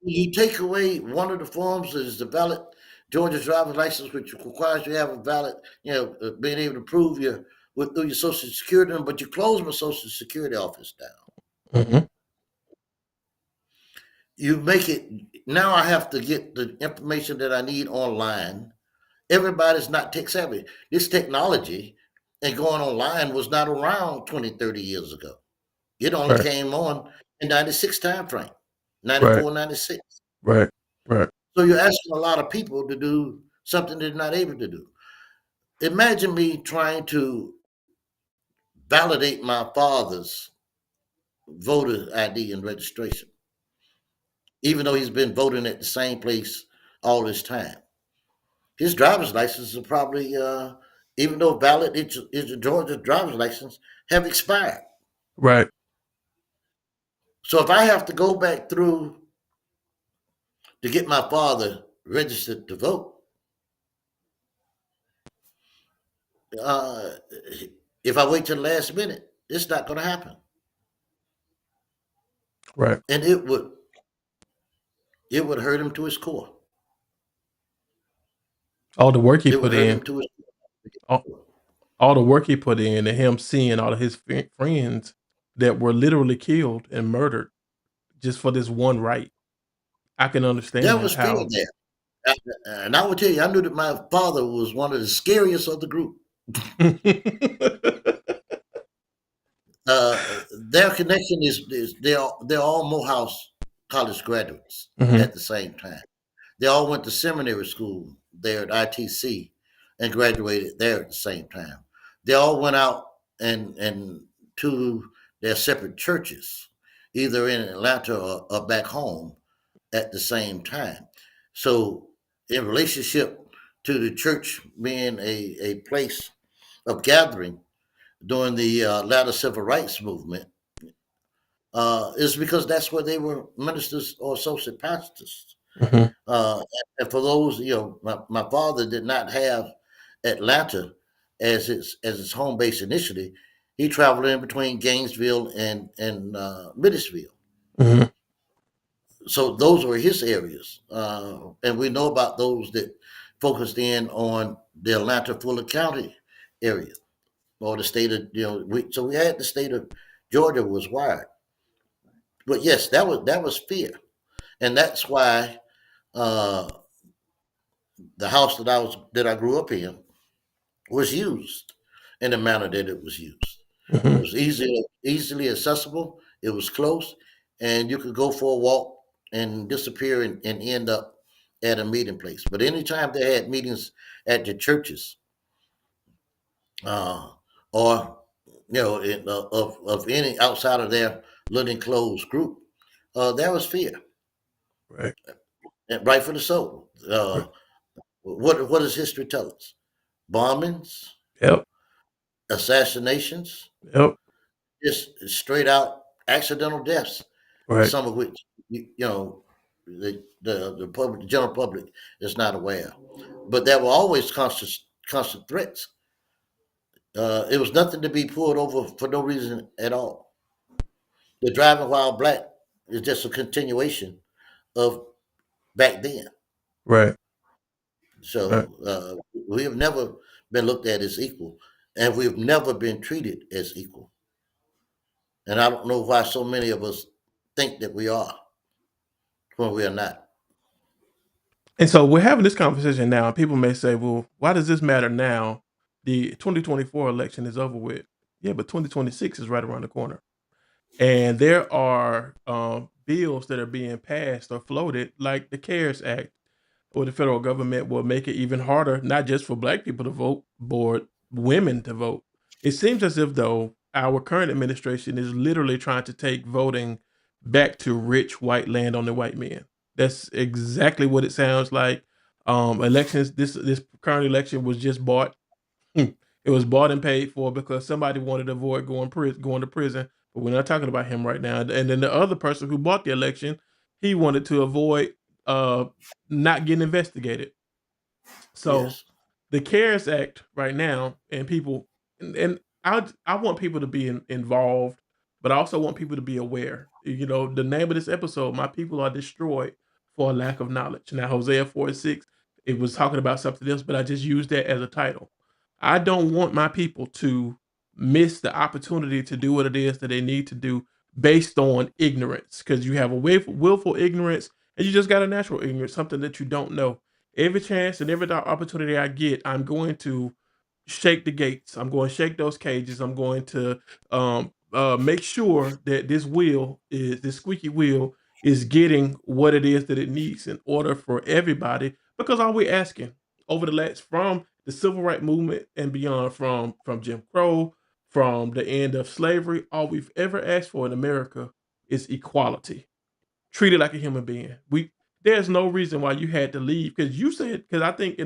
You take away one of the forms is the valid Georgia driver's license, which requires you to have a valid, being able to prove through your Social Security number, but you close my Social Security office down. Mhm. You make it now. I have to get the information that I need online. Everybody's not tech savvy. This technology and going online was not around 20, 30 years ago. It only Right. came on in 96 time frame, Right. 94, 96. Right. Right. So you're asking a lot of people to do something they're not able to do. Imagine me trying to validate my father's voter ID and registration, even though he's been voting at the same place all this time. His driver's license is probably, even though valid, it's a Georgia driver's license, have expired. Right. So if I have to go back through to get my father registered to vote, uh, if I wait till the last minute, it's not going to happen, Right. and it would hurt him to his core. All the work he It would put hurt in, him to his all, all the work he put in, and him seeing all of his friends that were literally killed and murdered just for this one right. I can There understand was fear how. there. And I will tell you, I knew that my father was one of the scariest of the group. Their connection is they're all Morehouse College graduates Mhm, at the same time. They all went to seminary school there at ITC and graduated there at the same time. They all went out and to their separate churches, either in Atlanta or back home at the same time. So, in relationship to the church being a place of gathering during the latter civil rights movement, is because that's where they were ministers or associate pastors. mhm, Uh, and for those, my father did not have Atlanta as his home base initially. He traveled in between Gainesville and Middlesville. mhm. So those were his areas, and we know about those that focused in on the Atlanta Fuller County area or the state of so we had the state of Georgia was wide, but yes, that was fear, and that's why uh, the house that I grew up in was used in the manner that it was used. It Mhm. was easily accessible. It was close, and you could go for a walk and disappear and end up at a meeting place. But anytime they had meetings at the churches, uh, or of any outside of their little enclosed group, there was fear, Right, and rightfully so. right. What does history tell us? Bombings, Yep, assassinations, yep, just straight out accidental deaths, right, some of which the public, the general public is not aware of. But there were always constant threats. It was nothing to be pulled over for no reason at all. The driving while black is just a continuation of back then. right, right. So we have never been looked at as equal, and we've never been treated as equal. And I don't know why so many of us think that we are when we are not. And so we're having this conversation now, and people may say, "Well, why does this matter now? The 2024 election is over with." Yeah, but 2026 is right around the corner. And there are bills that are being passed or floated, like the CARES Act, where the federal government will make it even harder, not just for Black people to vote, but women to vote. It seems as if, though, our current administration is literally trying to take voting back to rich white landowner white men. That's exactly what it sounds like. Elections. This current election was just bought. It was bought and paid for because somebody wanted to avoid going to prison. But we're not talking about him right now. And then the other person who bought the election, he wanted to avoid uh, not getting investigated. So Yes, the CARES Act right now, and people, and I want people to be involved, but I also want people to be aware. You know, the name of this episode, "My People Are Destroyed for a Lack of Knowledge." Now, Hosea 4:6, it was talking about something else, but I just used that as a title. I don't want my people to miss the opportunity to do what it is that they need to do based on ignorance, because you have a willful ignorance and you just got a natural ignorance, something that you don't know. Every chance and every opportunity I get, I'm going to shake the gates. I'm going to shake those cages. I'm going to make sure that this squeaky wheel is getting what it is that it needs in order for everybody. Because all we're asking over the last, from the civil rights movement and beyond, from Jim Crow, from the end of slavery, all we've ever asked for in America is equality, treated like a human being. There's no reason why you had to leave, because you said, because I think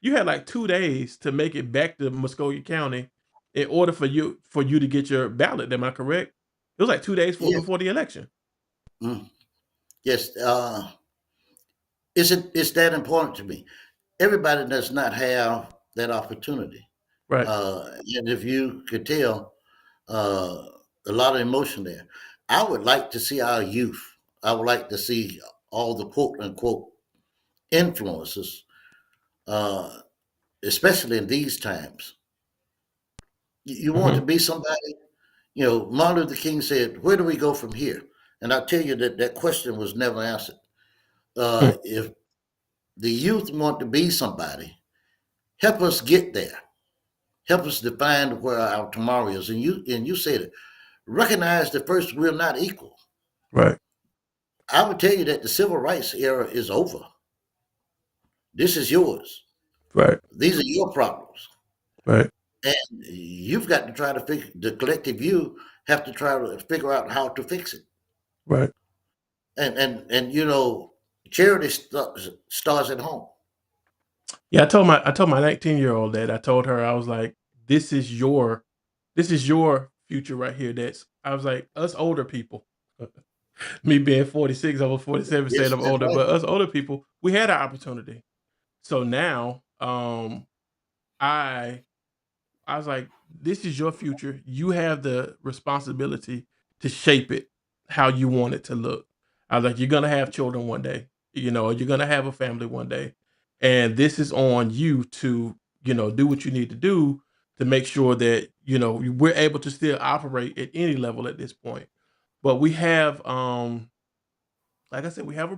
you had like 2 days to make it back to Muskogee County in order for you to get your ballot. Am I correct? It was like 2 days yes, before the election. mm, yes. It's that important to me. Everybody does not have that opportunity, Right. and if you could tell, uh, a lot of emotion there. I would like to see our youth. I would like to see all the quote unquote influencers especially in these times. You want to Mm-hmm. be somebody. Martin Luther King said, "Where do we go from here?" And I tell you that question was never answered. If the youth want to be somebody, help us get there. Help us define where our tomorrow is. And you said it. Recognize that first we're not equal. Right. I would tell you that the civil rights era is over. This is yours. Right. These are your problems. Right. And you've got to try to fix the collective you have to try to figure out how to fix it. Right. And charity starts at home. Yeah, I told my 19-year-old that. I told her, I was like, this is your future right here. That's I was like, us older people, me being 46, I was 47 saying Yes, I'm that's older, right. but us older people, we had our opportunity. So now, I I was like, this is your future. You have the responsibility to shape it how you want it to look. I was like, you're gonna have children one day, you're gonna have a family one day. And this is on you to, do what you need to do to make sure that, we're able to still operate at any level at this point. But we have, like I said, we have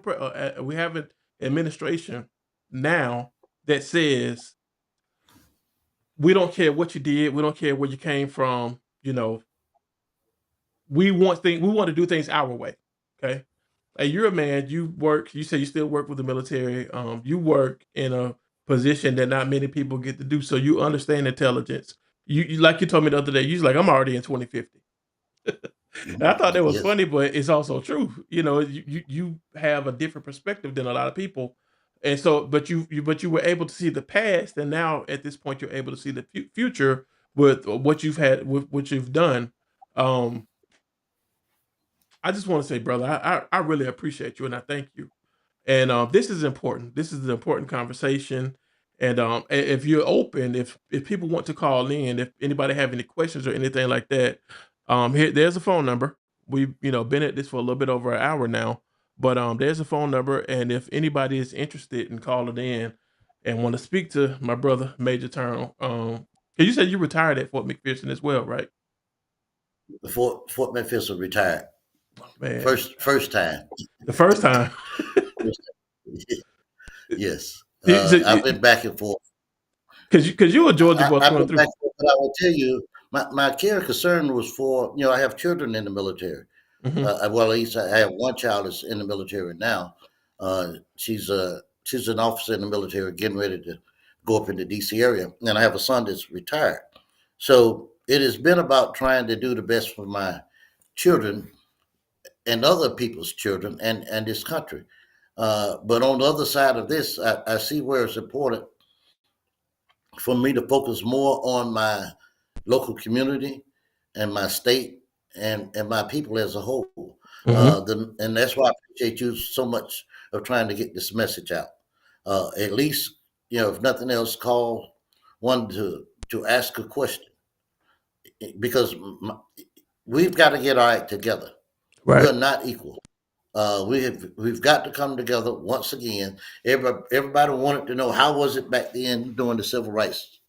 an administration now that says we don't care what you did. We don't care where you came from. We want to do things our way. Okay. Hey, you're a man. You work. You say you still work with the military. You work in a position that not many people get to do. So you understand intelligence. You like you told me the other day. You was like, I'm already in 2050. And I thought that was Yes. funny, but it's also true. You have a different perspective than a lot of people, and so but you were able to see the past, and now at this point you're able to see the future with what you've had with what you've done. Um, I just want to say, brother, I really appreciate you, and I thank you. And this is important. This is an important conversation. And if you're open, if people want to call in, if anybody have any questions or anything like that, there's a phone number. We've been at this for a little bit over an hour now, but there's a phone number, and if anybody is interested in calling in and want to speak to my brother Major Turner, 'cause you said you retired at Fort McPherson as well, right? Fort Memphis retired. Man, First time. the first time. Yes. I've Because been back and forth. you a Georgia boy I've through and been back through. and forth, but I will tell you, my care concern was for, I have children in the military. Hmm. Well, at least I have one child that's in the military now. She's an officer in the military getting ready to go up in the DC area. And I have a son that's retired. So it has been about trying to do the best for my children and other people's children and this country. But on the other side of this, I see where it's important for me to focus more on my local community and my state and my people as a whole. Hmm. And that's why I appreciate you so much of trying to get this message out. At least, if nothing else, call one to ask a question because we've got to get our act together. Right. We're not equal. We've got to come together once again. Everybody wanted to know how was it back then during the civil rights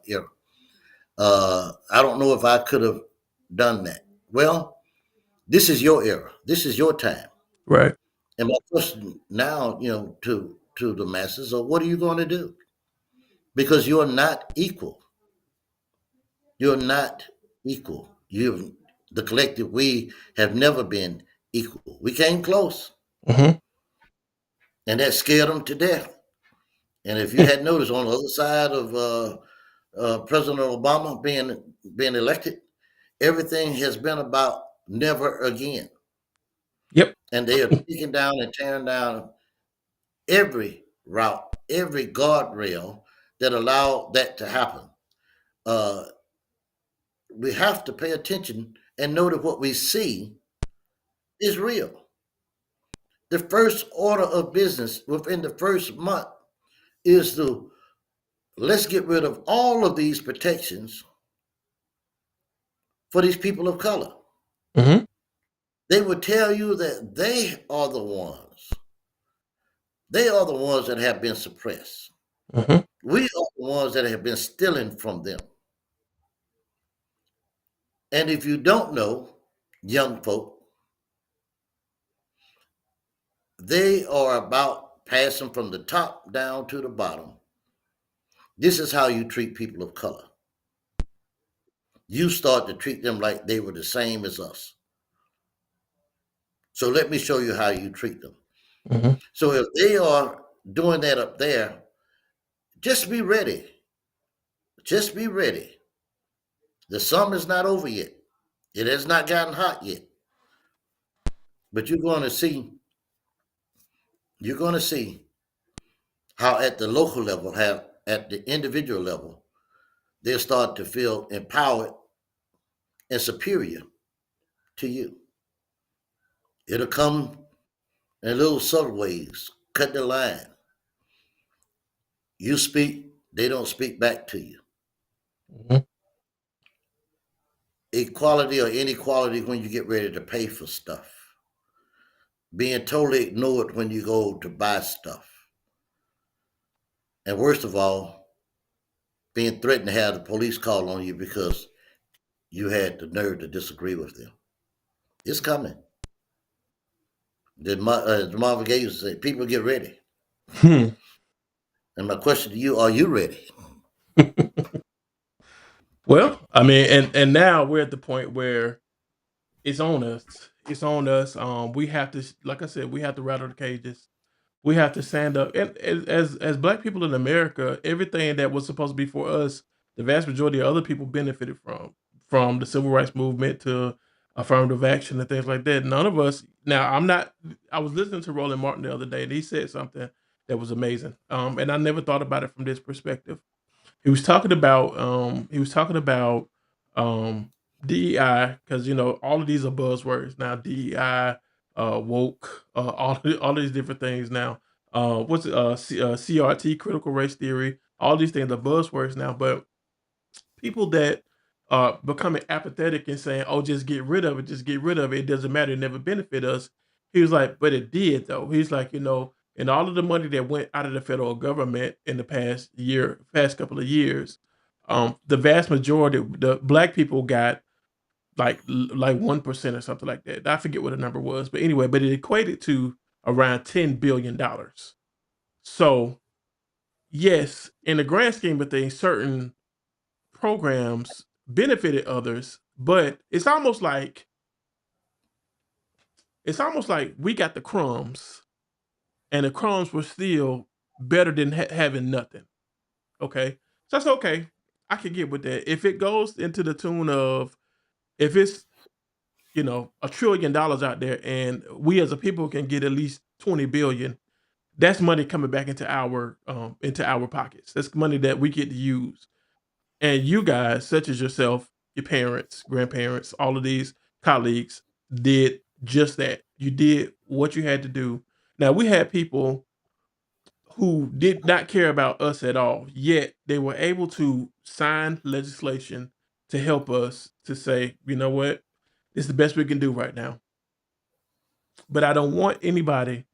era. I don't know if I could have done that. Well, this is your era. This is your time. Right. And my question now, to the masses, are what are you going to do? Because you're not equal. You're not equal. The collective we have never been equal. We came close, Hmm. and that scared them to death. And if you had noticed, on the other side of President Obama being elected, everything has been about never again. Yep. And they are taking down and tearing down every route, every guardrail that allowed that to happen. Uh, we have to pay attention and know that what we see is real. The first order of business within the first month is to let's get rid of all of these protections for these people of color. Hmm. They would tell you that they are the ones that have been suppressed. Mhm. We are the ones that have been stealing from them. And if you don't know, young folk, they are about passing from the top down to the bottom. This is how you treat people of color. You start to treat them like they were the same as us. So let me show you how you treat them. Mhm. So if they are doing that up there, just be ready. Just be ready. The summer is not over yet. It has not gotten hot yet. But you're going to see how at the local level, how at the individual level, they'll start to feel empowered and superior to you. It'll come in little subtle ways. Cut the line. You speak, they don't speak back to you. Mhm. Equality or inequality when you get ready to pay for stuff. Being totally ignored when you go to buy stuff. And worst of all, being threatened to have the police call on you because you had the nerve to disagree with them. It's coming. The Marvin Gaye used to say, people get ready. Hmm. And my question to you, are you ready? Well, I mean, and now we're at the point where it's on us. It's on us. We have to, like I said, we have to rattle the cages. We have to stand up. And as Black people in America, everything that was supposed to be for us, the vast majority of other people benefited from the civil rights movement to affirmative action and things like that. None of us. Now, I'm not. I was listening to Roland Martin the other day, and he said something that was amazing. And I never thought about it from this perspective. He was talking about um, DEI, because all of these are buzzwords now. DEI, woke, all these different things now. What's it, CRT, critical race theory? All these things are buzzwords now, but people that are becoming apathetic and saying, "Oh, just get rid of it, just get rid of it. It doesn't matter. It never benefit us." He was like, "But it did, though." He's like, and all of the money that went out of the federal government in the past couple of years, the vast majority, the Black people got like 1% or something like that. I forget what the number was, but anyway, but it equated to around $10 billion. So yes, in the grand scheme of things, certain programs benefited others, but it's almost like we got the crumbs, and the crumbs were still better than having nothing. Okay, so that's okay. I can get with that. If it goes into the tune of, if it's $1 trillion out there, and we as a people can get at least 20 billion, that's money coming back into our pockets. That's money that we get to use. And you guys, such as yourself, your parents, grandparents, all of these colleagues, did just that. You did what you had to do. Now, we had people who did not care about us at all, yet they were able to sign legislation to help us to say, you know what, this is the best we can do right now. But I don't want anybody,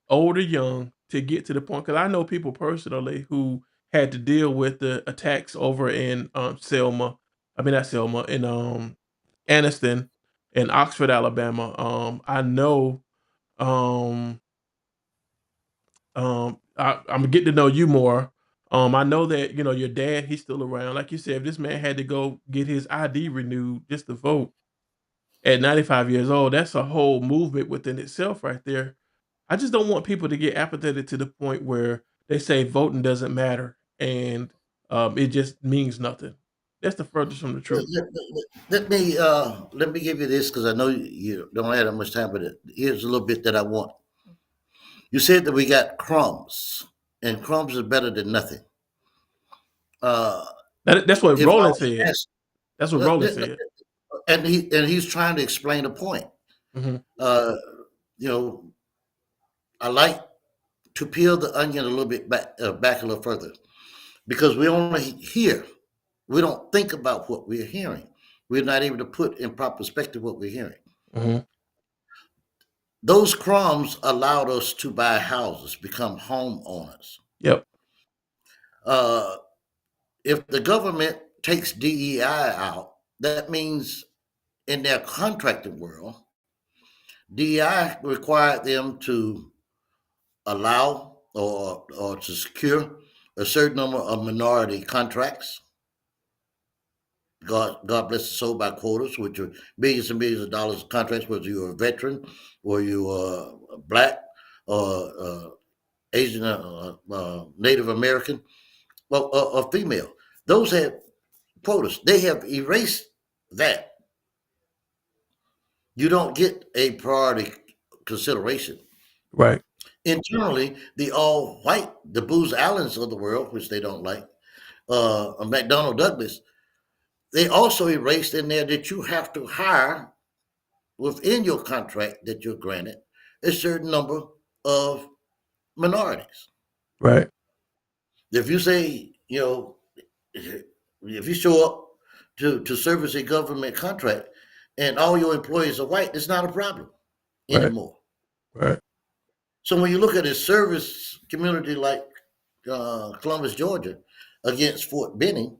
old or young, to get to the point, because I know people personally who had to deal with the attacks over in Selma. I mean, not Selma, in Anniston, in Oxford, Alabama. I know. Um, I'm getting to know you more. I know that your dad. He's still around. Like you said, if this man had to go get his ID renewed just to vote at 95 years old, that's a whole movement within itself, right there. I just don't want people to get apathetic to the point where they say voting doesn't matter, and it just means nothing. That's the furthest from the Let, truth. let, let me give you this because I know you don't have that much time, but here's a little bit that I want. You said that we got crumbs, and crumbs is better than nothing. Uh, That's what if I Roland was said. asked, That's what Roland said. and he's trying to explain a point. Hmm. Uh, you know, I like to peel the onion a little bit back a little further because we only hear, we don't think about what we're hearing. We're not able to put in proper perspective what we're hearing. Hmm. Those crumbs allowed us to buy houses, become homeowners. Yep. Uh, if the government takes DEI out, that means in their contracting world, DEI required them to allow or to secure a certain number of minority contracts. God bless the soul by quotas, which are millions and millions of dollars of contracts, whether you're a veteran or you are black or Asian, Native American, or female. Those have quotas. They have erased that. You don't get a priority consideration. Right. Internally, the all white, the Booz Allens of the world, which they don't like, McDonnell Douglas, they also erased in there that you have to hire within your contract that you're granted a certain number of minorities. Right. If you say, if you show up to service a government contract and all your employees are white, it's not a problem Right. anymore. Right. So when you look at a service community like Columbus, Georgia, against Fort Benning,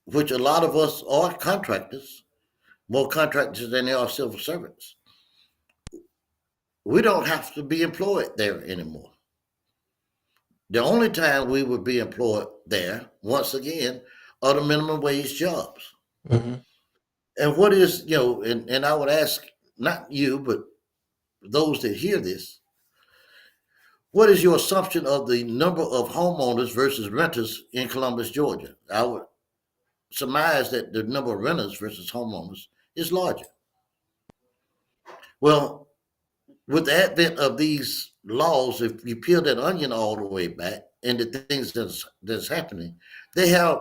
which a lot of us are contractors, more contractors than there are civil servants, we don't have to be employed there anymore. The only time we would be employed there, once again, are the minimum wage jobs. Mm-hmm. And what is, and I would ask, not you, but those that hear this, what is your assumption of the number of homeowners versus renters in Columbus, Georgia? I would surmise that the number of renters versus homeowners is larger. Well, with the advent of these laws, if you peel that onion all the way back and the things that's happening, they have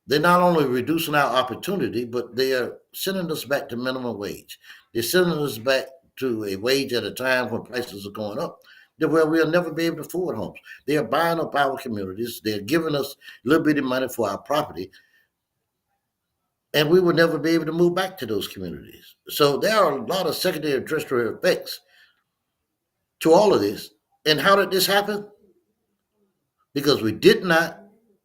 they're not only reducing our opportunity, but they are sending us back to minimum wage. They're sending us back to a wage at a time when prices are going up, where we'll never be able to afford homes. They are buying up our communities. They're giving us a little bit of money for our property, and we will never be able to move back to those communities. So there are a lot of secondary terrestrial effects to all of this. And how did this happen? Because we did not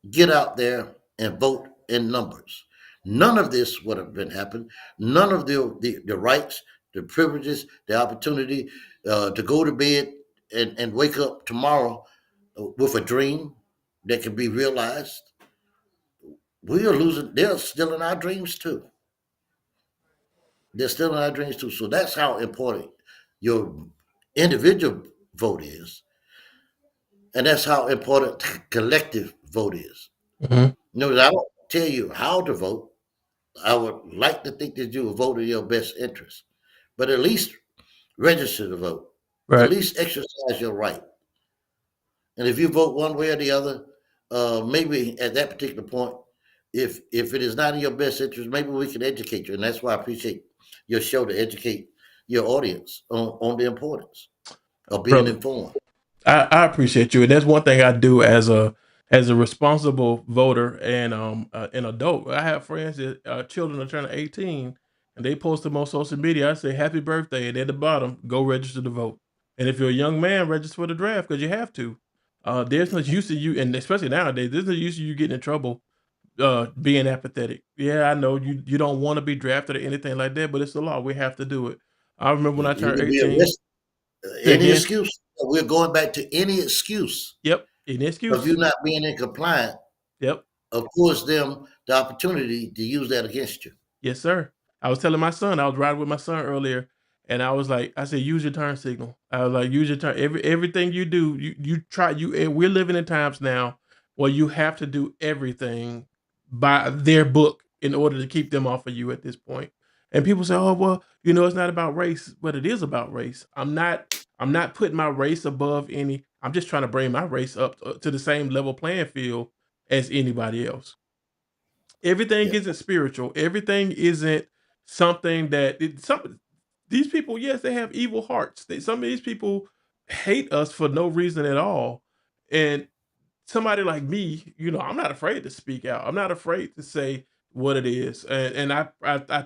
get out there and vote in numbers. None of this would have been happened. None of the rights, the privileges, the opportunity to go to bed and wake up tomorrow with a dream that can be realized. We are losing. They're still in our dreams too. They're still in our dreams too. So that's how important your individual vote is, and that's how important collective vote is. Mm-hmm. No, I don't tell you how to vote. I would like to think that you will vote in your best interest, but at least register to vote. At Right. least exercise your right. And if you vote one way or the other, maybe at that particular point, if it is not in your best interest, maybe we can educate you. And that's why I appreciate your show to educate your audience on the importance of being Brother, informed. I appreciate you, and that's one thing I do as a responsible voter and an adult. I have friends that children are turning 18, and they post them on social media. I say happy birthday, and at the bottom, go register to vote. And if you're a young man, register for the draft because you have to. There's no use to you, and especially nowadays, there's no use to you getting in trouble being apathetic. Yeah, I know you don't want to be drafted or anything like that, but it's the law. We have to do it. I remember when I You turned will be 18. arrested. Say Any again. excuse. We're going back to any excuse Yep. Any of you excuse. not being in compliance Yep. affords them the opportunity to use that against you. Yes, sir. I was telling my son, I was riding with my son earlier, and I was like, I said, use your turn signal. I was like, use your turn. Everything you do, you try you and we're living in times now where you have to do everything by their book in order to keep them off of you at this point. And people say, oh, well, it's not about race, but it is about race. I'm not putting my race above any. I'm just trying to bring my race up to the same level playing field as anybody else. Everything Yeah, isn't spiritual. Everything isn't something that some these people, yes, they have evil hearts. Some of these people hate us for no reason at all. And somebody like me, I'm not afraid to speak out. I'm not afraid to say what it is. And I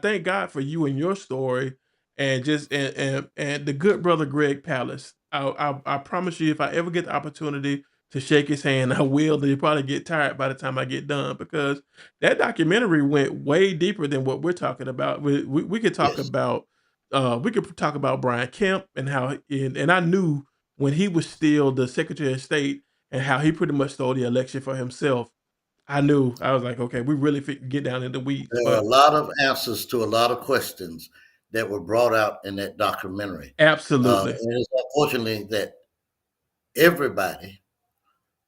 thank God for you and your story and just and the good brother Greg Palace. I promise you, if I ever get the opportunity to shake his hand. I will, and you'll probably get tired by the time I get done because that documentary went way deeper than what we're talking about. We could talk Yes. about Brian Kemp and how and I knew when he was still the Secretary of State and how he pretty much stole the election for himself. I was like, okay, we really fit get down in the weeds. There are a But lot of answers to a lot of questions that were brought out in that documentary. absolutely. And it's unfortunately that everybody,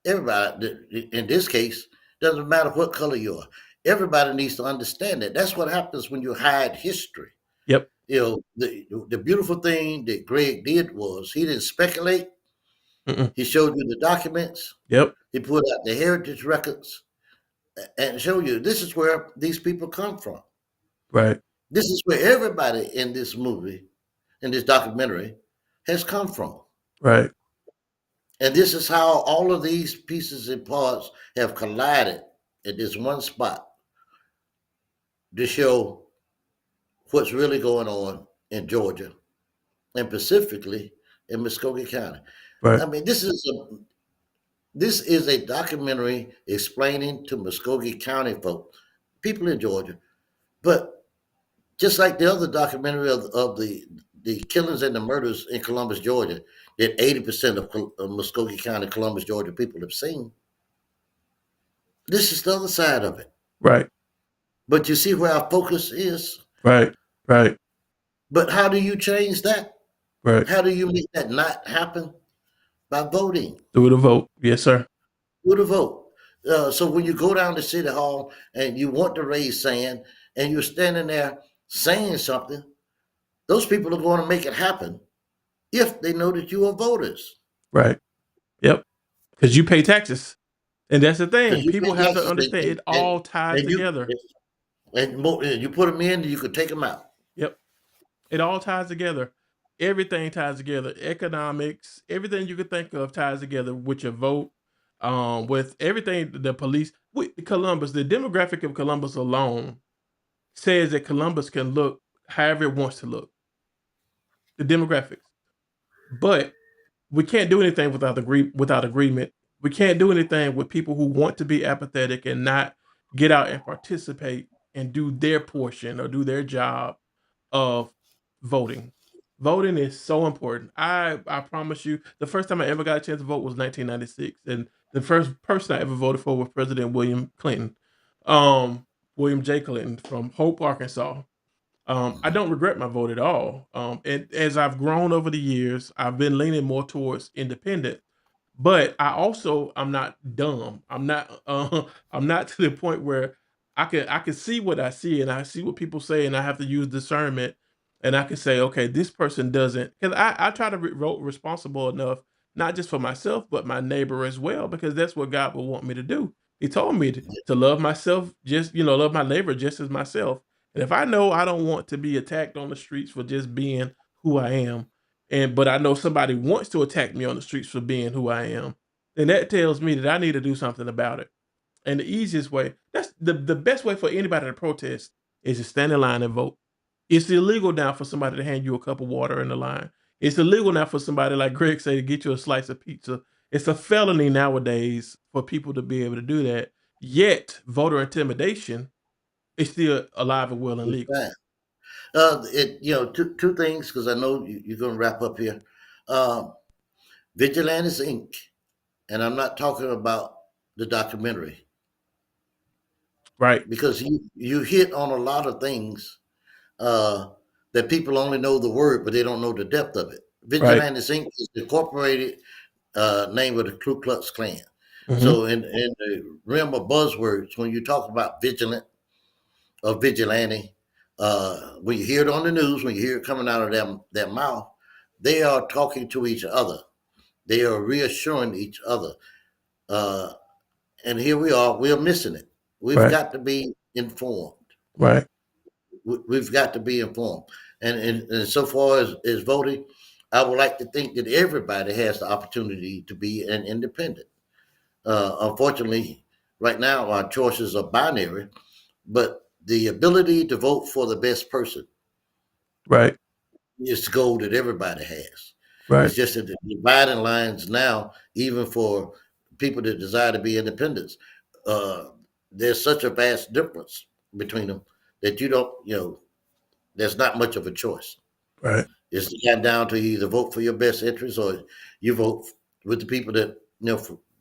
everybody, in this case, doesn't matter what color you are, everybody needs to understand that. That's what happens when you hide history. Yep. You know, the beautiful thing that Greg did was he didn't speculate. Mm-mm. He showed you the documents. Yep. He put out the heritage records and showed you this is where these people come from. Right. This is where everybody in this movie, in this documentary, has come from. Right. And this is how all of these pieces and parts have collided at this one spot to show what's really going on in Georgia and specifically in Muskogee County. Right. I mean, this is a documentary explaining to Muskogee County folk, people in Georgia, but just like the other documentary of the killings and the murders in Columbus, Georgia, that 80% of Muskogee County, Columbus, Georgia people have seen. This is the other side of it. Right. But you see where our focus is. Right. Right. But how do you change that? Right. How do you make that not happen? By voting. Through the vote. Yes, sir. Through the vote. So when you go down to City Hall and you want to raise sand and you're standing there saying something, those people are going to make it happen if they know that you are voters. Right. Yep. Because you pay taxes. And that's the Because thing. you People pay have to taxes understand it all ties and you together. and you put them in, you could take them out. Yep. It all ties together. Everything ties together. Economics, everything you could think of ties together with your vote. With everything, the police, with Columbus, the demographic of Columbus alone says that Columbus can look however it wants to look. The demographics, but we can't do anything without agreement. We can't do anything with people who want to be apathetic and not get out and participate and do their portion or do their job of voting. Voting is so important. I promise you, the first time I ever got a chance to vote was 1996, and the first person I ever voted for was President William Clinton, William J. Clinton from Hope, Arkansas. I don't regret my vote at all. And as I've grown over the years, I've been leaning more towards independent. But I'm not dumb. I'm not I'm not to the point where I can see what I see and I see what people say and I have to use discernment and I can say, okay, this person doesn't because I try to vote responsible enough, not just for myself, but my neighbor as well, because that's what God would want me to do. He told me to love myself, just love my neighbor just as myself. And if I know I don't want to be attacked on the streets for just being who I am, but I know somebody wants to attack me on the streets for being who I am, then that tells me that I need to do something about it. And the easiest way, that's the best way for anybody to protest is to stand in line and vote. It's illegal now for somebody to hand you a cup of water in the line. It's illegal now for somebody like Greg say to get you a slice of pizza. It's a felony nowadays for people to be able to do that. Yet voter intimidation is still alive and well and It's legal. fine. Two things because I know you're going to wrap up here. Vigilantes Inc. And I'm not talking about the documentary Right, because you hit on a lot of things uh, that people only know the word, but they don't know the depth of it. right. Vigilantes Inc. is the incorporated name of the Ku Klux Klan. Mhm. So in the realm of buzzwords, when you talk about vigilant or vigilante, when you hear it on the news, when you hear it coming out of their mouth, they are talking to each other. They are reassuring each other. Uh, and here we are, we're missing it. We've Right, got to be informed. right, We've got to be informed. And so far as voting, I would like to think that everybody has the opportunity to be an independent. Unfortunately, right now our choices are binary, but the ability to vote for the best person right, is the goal that everybody has. right. It's just that the dividing lines now, even for people that desire to be independents. Uh, there's such a vast difference between them that you don't, there's not much of a choice. Right. It's got down to either vote for your best interest or you vote with the people that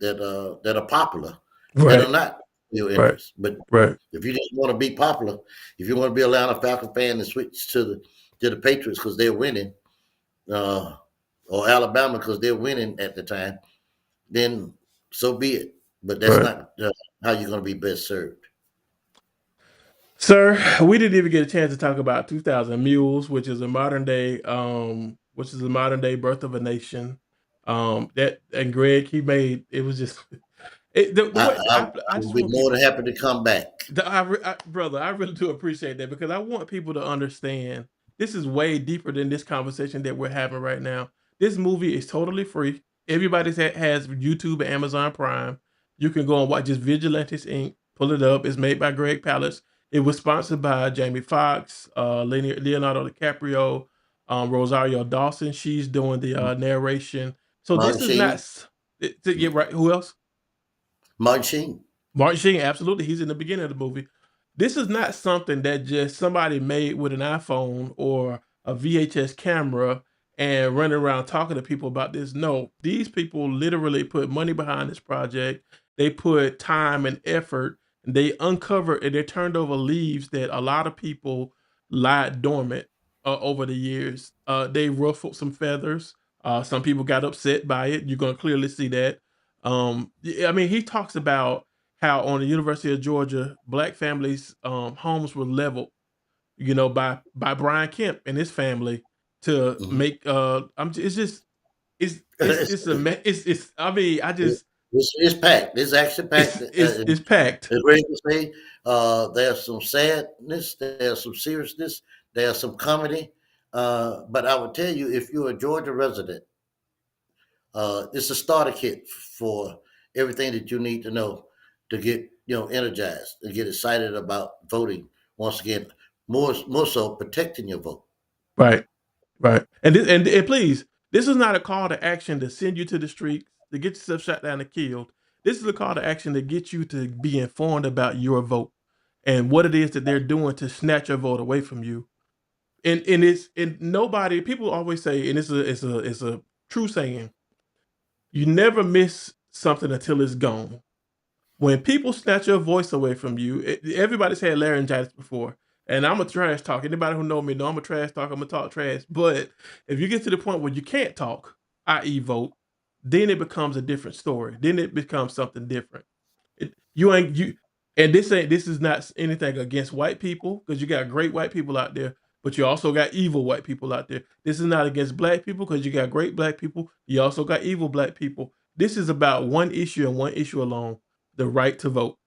that are popular, that are Right. not your Right. interest. But Right. if you just want to be popular, if you want to be a Atlanta Falcon fan and switch to the Patriots because they're winning, uh, or Alabama because they're winning at the time, then so be it. But that's Right. not how you're going to be best served. Sir, we didn't even get a chance to talk about 2000 Mules, which is a modern day Birth of a Nation. That and Greg, he made it was just the I, way I I will just be want more people. than happy to come back. Brother, I really do appreciate that because I want people to understand this is way deeper than this conversation that we're having right now. This movie is totally free. Everybody that has YouTube and Amazon Prime, you can go and watch just Vigilantes Inc. Pull it up. It's made by Greg Palast. It was sponsored by Jamie Foxx, Leonardo DiCaprio, Rosario Dawson. She's doing the narration. So Martin this is not. Sheen, Yeah, right. Who else? Martin Sheen. Martin Sheen, absolutely. He's in the beginning of the movie. This is not something that just somebody made with an iPhone or a VHS camera and running around talking to people about this. No, these people literally put money behind this project. They put time and effort, and they uncovered and they turned over leaves that a lot of people lied dormant over the years. They ruffled some feathers. Some people got upset by it. You're going to clearly see that. I mean, he talks about how on the University of Georgia, black families' homes were leveled, by Brian Kemp and his family to Mhm. make. It's just it's a it's. I mean, I It- just it's packed. It's actually packed. it's packed. As Ray would say, there's some sadness, there's some seriousness, there's some comedy. But I would tell you, if you're a Georgia resident, it's a starter kit for everything that you need to know to get energized and get excited about voting. Once again, more so protecting your vote. Right, right. And please, this is not a call to action to send you to the streets to get yourself shot down and killed. This is a call to action to get you to be informed about your vote and what it is that they're doing to snatch your vote away from you. And it's and nobody people always say, and it's a true saying, you never miss something until it's gone. When people snatch your voice away from you, everybody's had laryngitis before. And I'm a trash talk. Anybody who know me know I'm a trash talk. I'm gonna talk trash. But if you get to the point where you can't talk, i.e., vote, then it becomes a different story. Then it becomes something different. You ain't you, and this is not anything against white people because you got great white people out there, but you also got evil white people out there. This is not against black people because you got great black people. You also got evil black people. This is about one issue and one issue alone: the right to vote.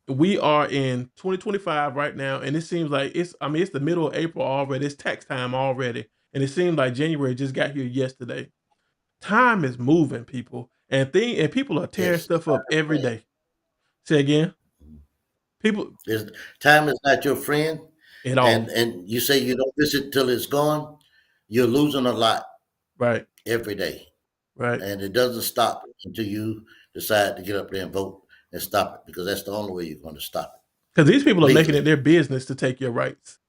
We are in 2025 right now, and it seems like it's the middle of April already. It's tax time already, and it seems like January just got here yesterday. Time is moving, people, and people are tearing Yes, stuff up every day. Say again. People it's, time is not your friend, at and all. and you say you don't visit till it's gone. You're losing a lot Right, every day, right. and it doesn't stop until you decide to get up there and vote and stop it, because that's the only way you're going to stop Because these people it are making legally. it their business to take your rights.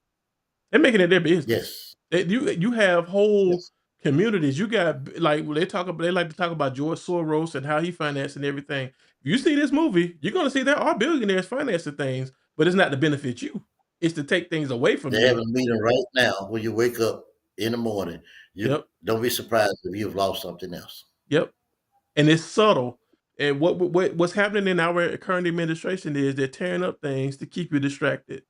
They're making it their business. Yes, You have whole yes, communities. You got like they like to talk about George Soros and how he financed and everything. If you see this movie, you're gonna see there are billionaires financing things, but it's not to benefit you. It's to take things away from they're you. having a meeting right now when you wake up in the morning. You Yep, don't be surprised if you've lost something else. yep. And it's subtle. And what's happening in our current administration is they're tearing up things to keep you distracted.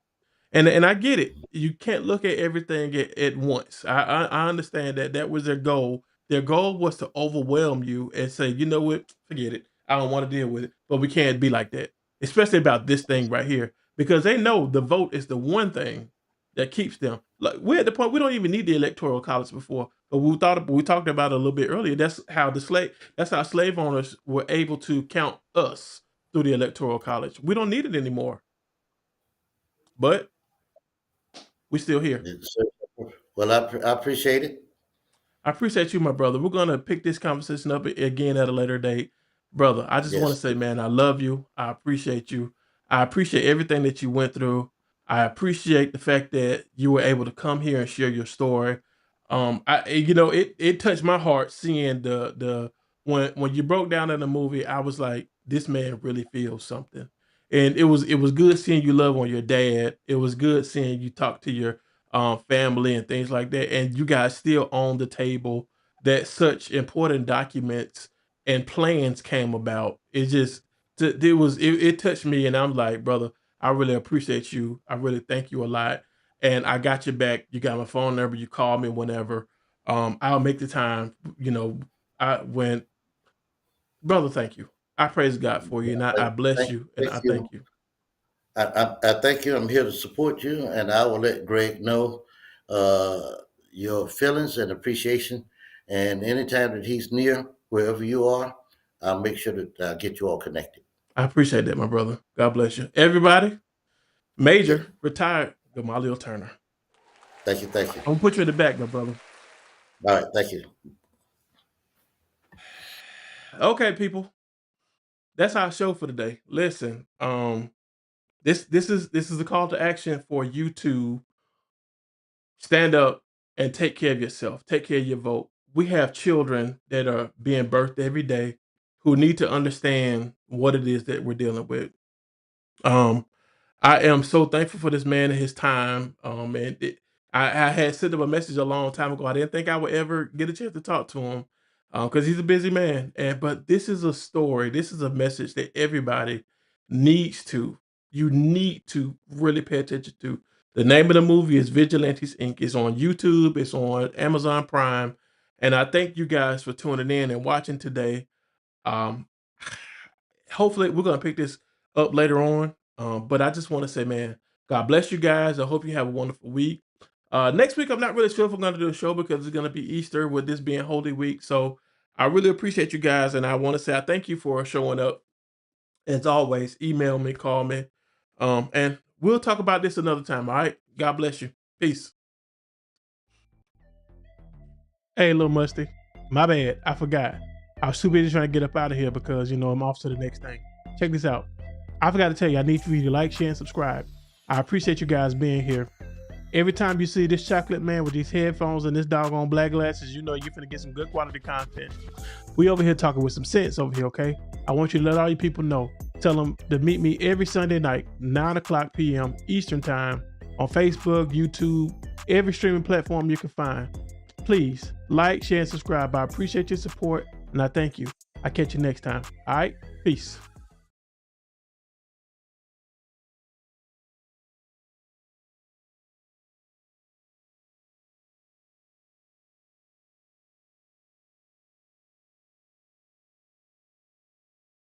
And I get it. You can't look at everything at once. I understand that that was their goal. Their goal was to overwhelm you and say, you know what, forget it. I don't want to deal with it. But we can't be like that, especially about this thing right here, because they know the vote is the one thing that keeps them. Like we're at the point we don't even need the electoral college before, but we talked about it a little bit earlier. That's how slave owners were able to count us through the electoral college. We don't need it anymore, but we still here. Well, I appreciate it. I appreciate you, my brother. We're gonna pick this conversation up again at a later date. brother, I just want to Yes. say, man, I love you. I appreciate you. I appreciate everything that you went through. I appreciate the fact that you were able to come here and share your story. It touched my heart seeing the when you broke down in the movie. I was like, this man really feels something, and it was good seeing you love on your dad. It was good seeing you talk to your family and things like that, and you guys still on the table that such important documents and plans came about. It touched me, and I'm like, brother, I really appreciate you. I really thank you a lot, and I got your back. You got my phone number. You call me whenever. I'll make the time. I when brother, thank you. I praise God for you, and I bless Thank, you, and thank I thank you. you. I thank you. I'm here to support you, and I will let Greg know uh, your feelings and appreciation. And anytime that he's near, wherever you are, I'll make sure that I get you all connected. I appreciate that, my brother. God bless you, everybody. Yeah. Major retired Gamaliel Turner. Thank you. Thank you. I'm gonna put you in the back, my brother. All right. Thank you. Okay, people. That's our show for today. Listen, this is a call to action for you to stand up and take care of yourself. Take care of your vote. We have children that are being birthed every day who need to understand what it is that we're dealing with. Um, I am so thankful for this man and his time. I had sent him a message a long time ago. I didn't think I would ever get a chance to talk to him because he's a busy man. But this is a story. This is a message that everybody needs to. You need to really pay attention to. The name of the movie is Vigilantes Inc. It's on YouTube. It's on Amazon Prime. And I thank you guys for tuning in and watching today. Um, Hopefully we're gonna pick this up later on. But I just want to say, man, God bless you guys. I hope you have a wonderful week. Next week, I'm not really sure if I'm gonna do a show because it's gonna be Easter with this being Holy Week. So I really appreciate you guys, and I want to say I thank you for showing up. As always, email me, call me, and we'll talk about this another time. All right. God bless you. Peace. Hey, little Musty. My bad. I forgot. I was too busy trying to get up out of here because, I'm off to the next thing. Check this out. I forgot to tell you, I need for you to like, share, and subscribe. I appreciate you guys being here. Every time you see this chocolate man with these headphones and this doggone black glasses, you know you're finna get some good quality content. We over here talking with some sense over here, okay? I want you to let all you people know. Tell them to meet me every Sunday night, 9 o'clock p.m. Eastern Time on Facebook, YouTube, every streaming platform you can find. Please like, share, and subscribe. I appreciate your support, and I thank you. I'll catch you next time. All right? Peace.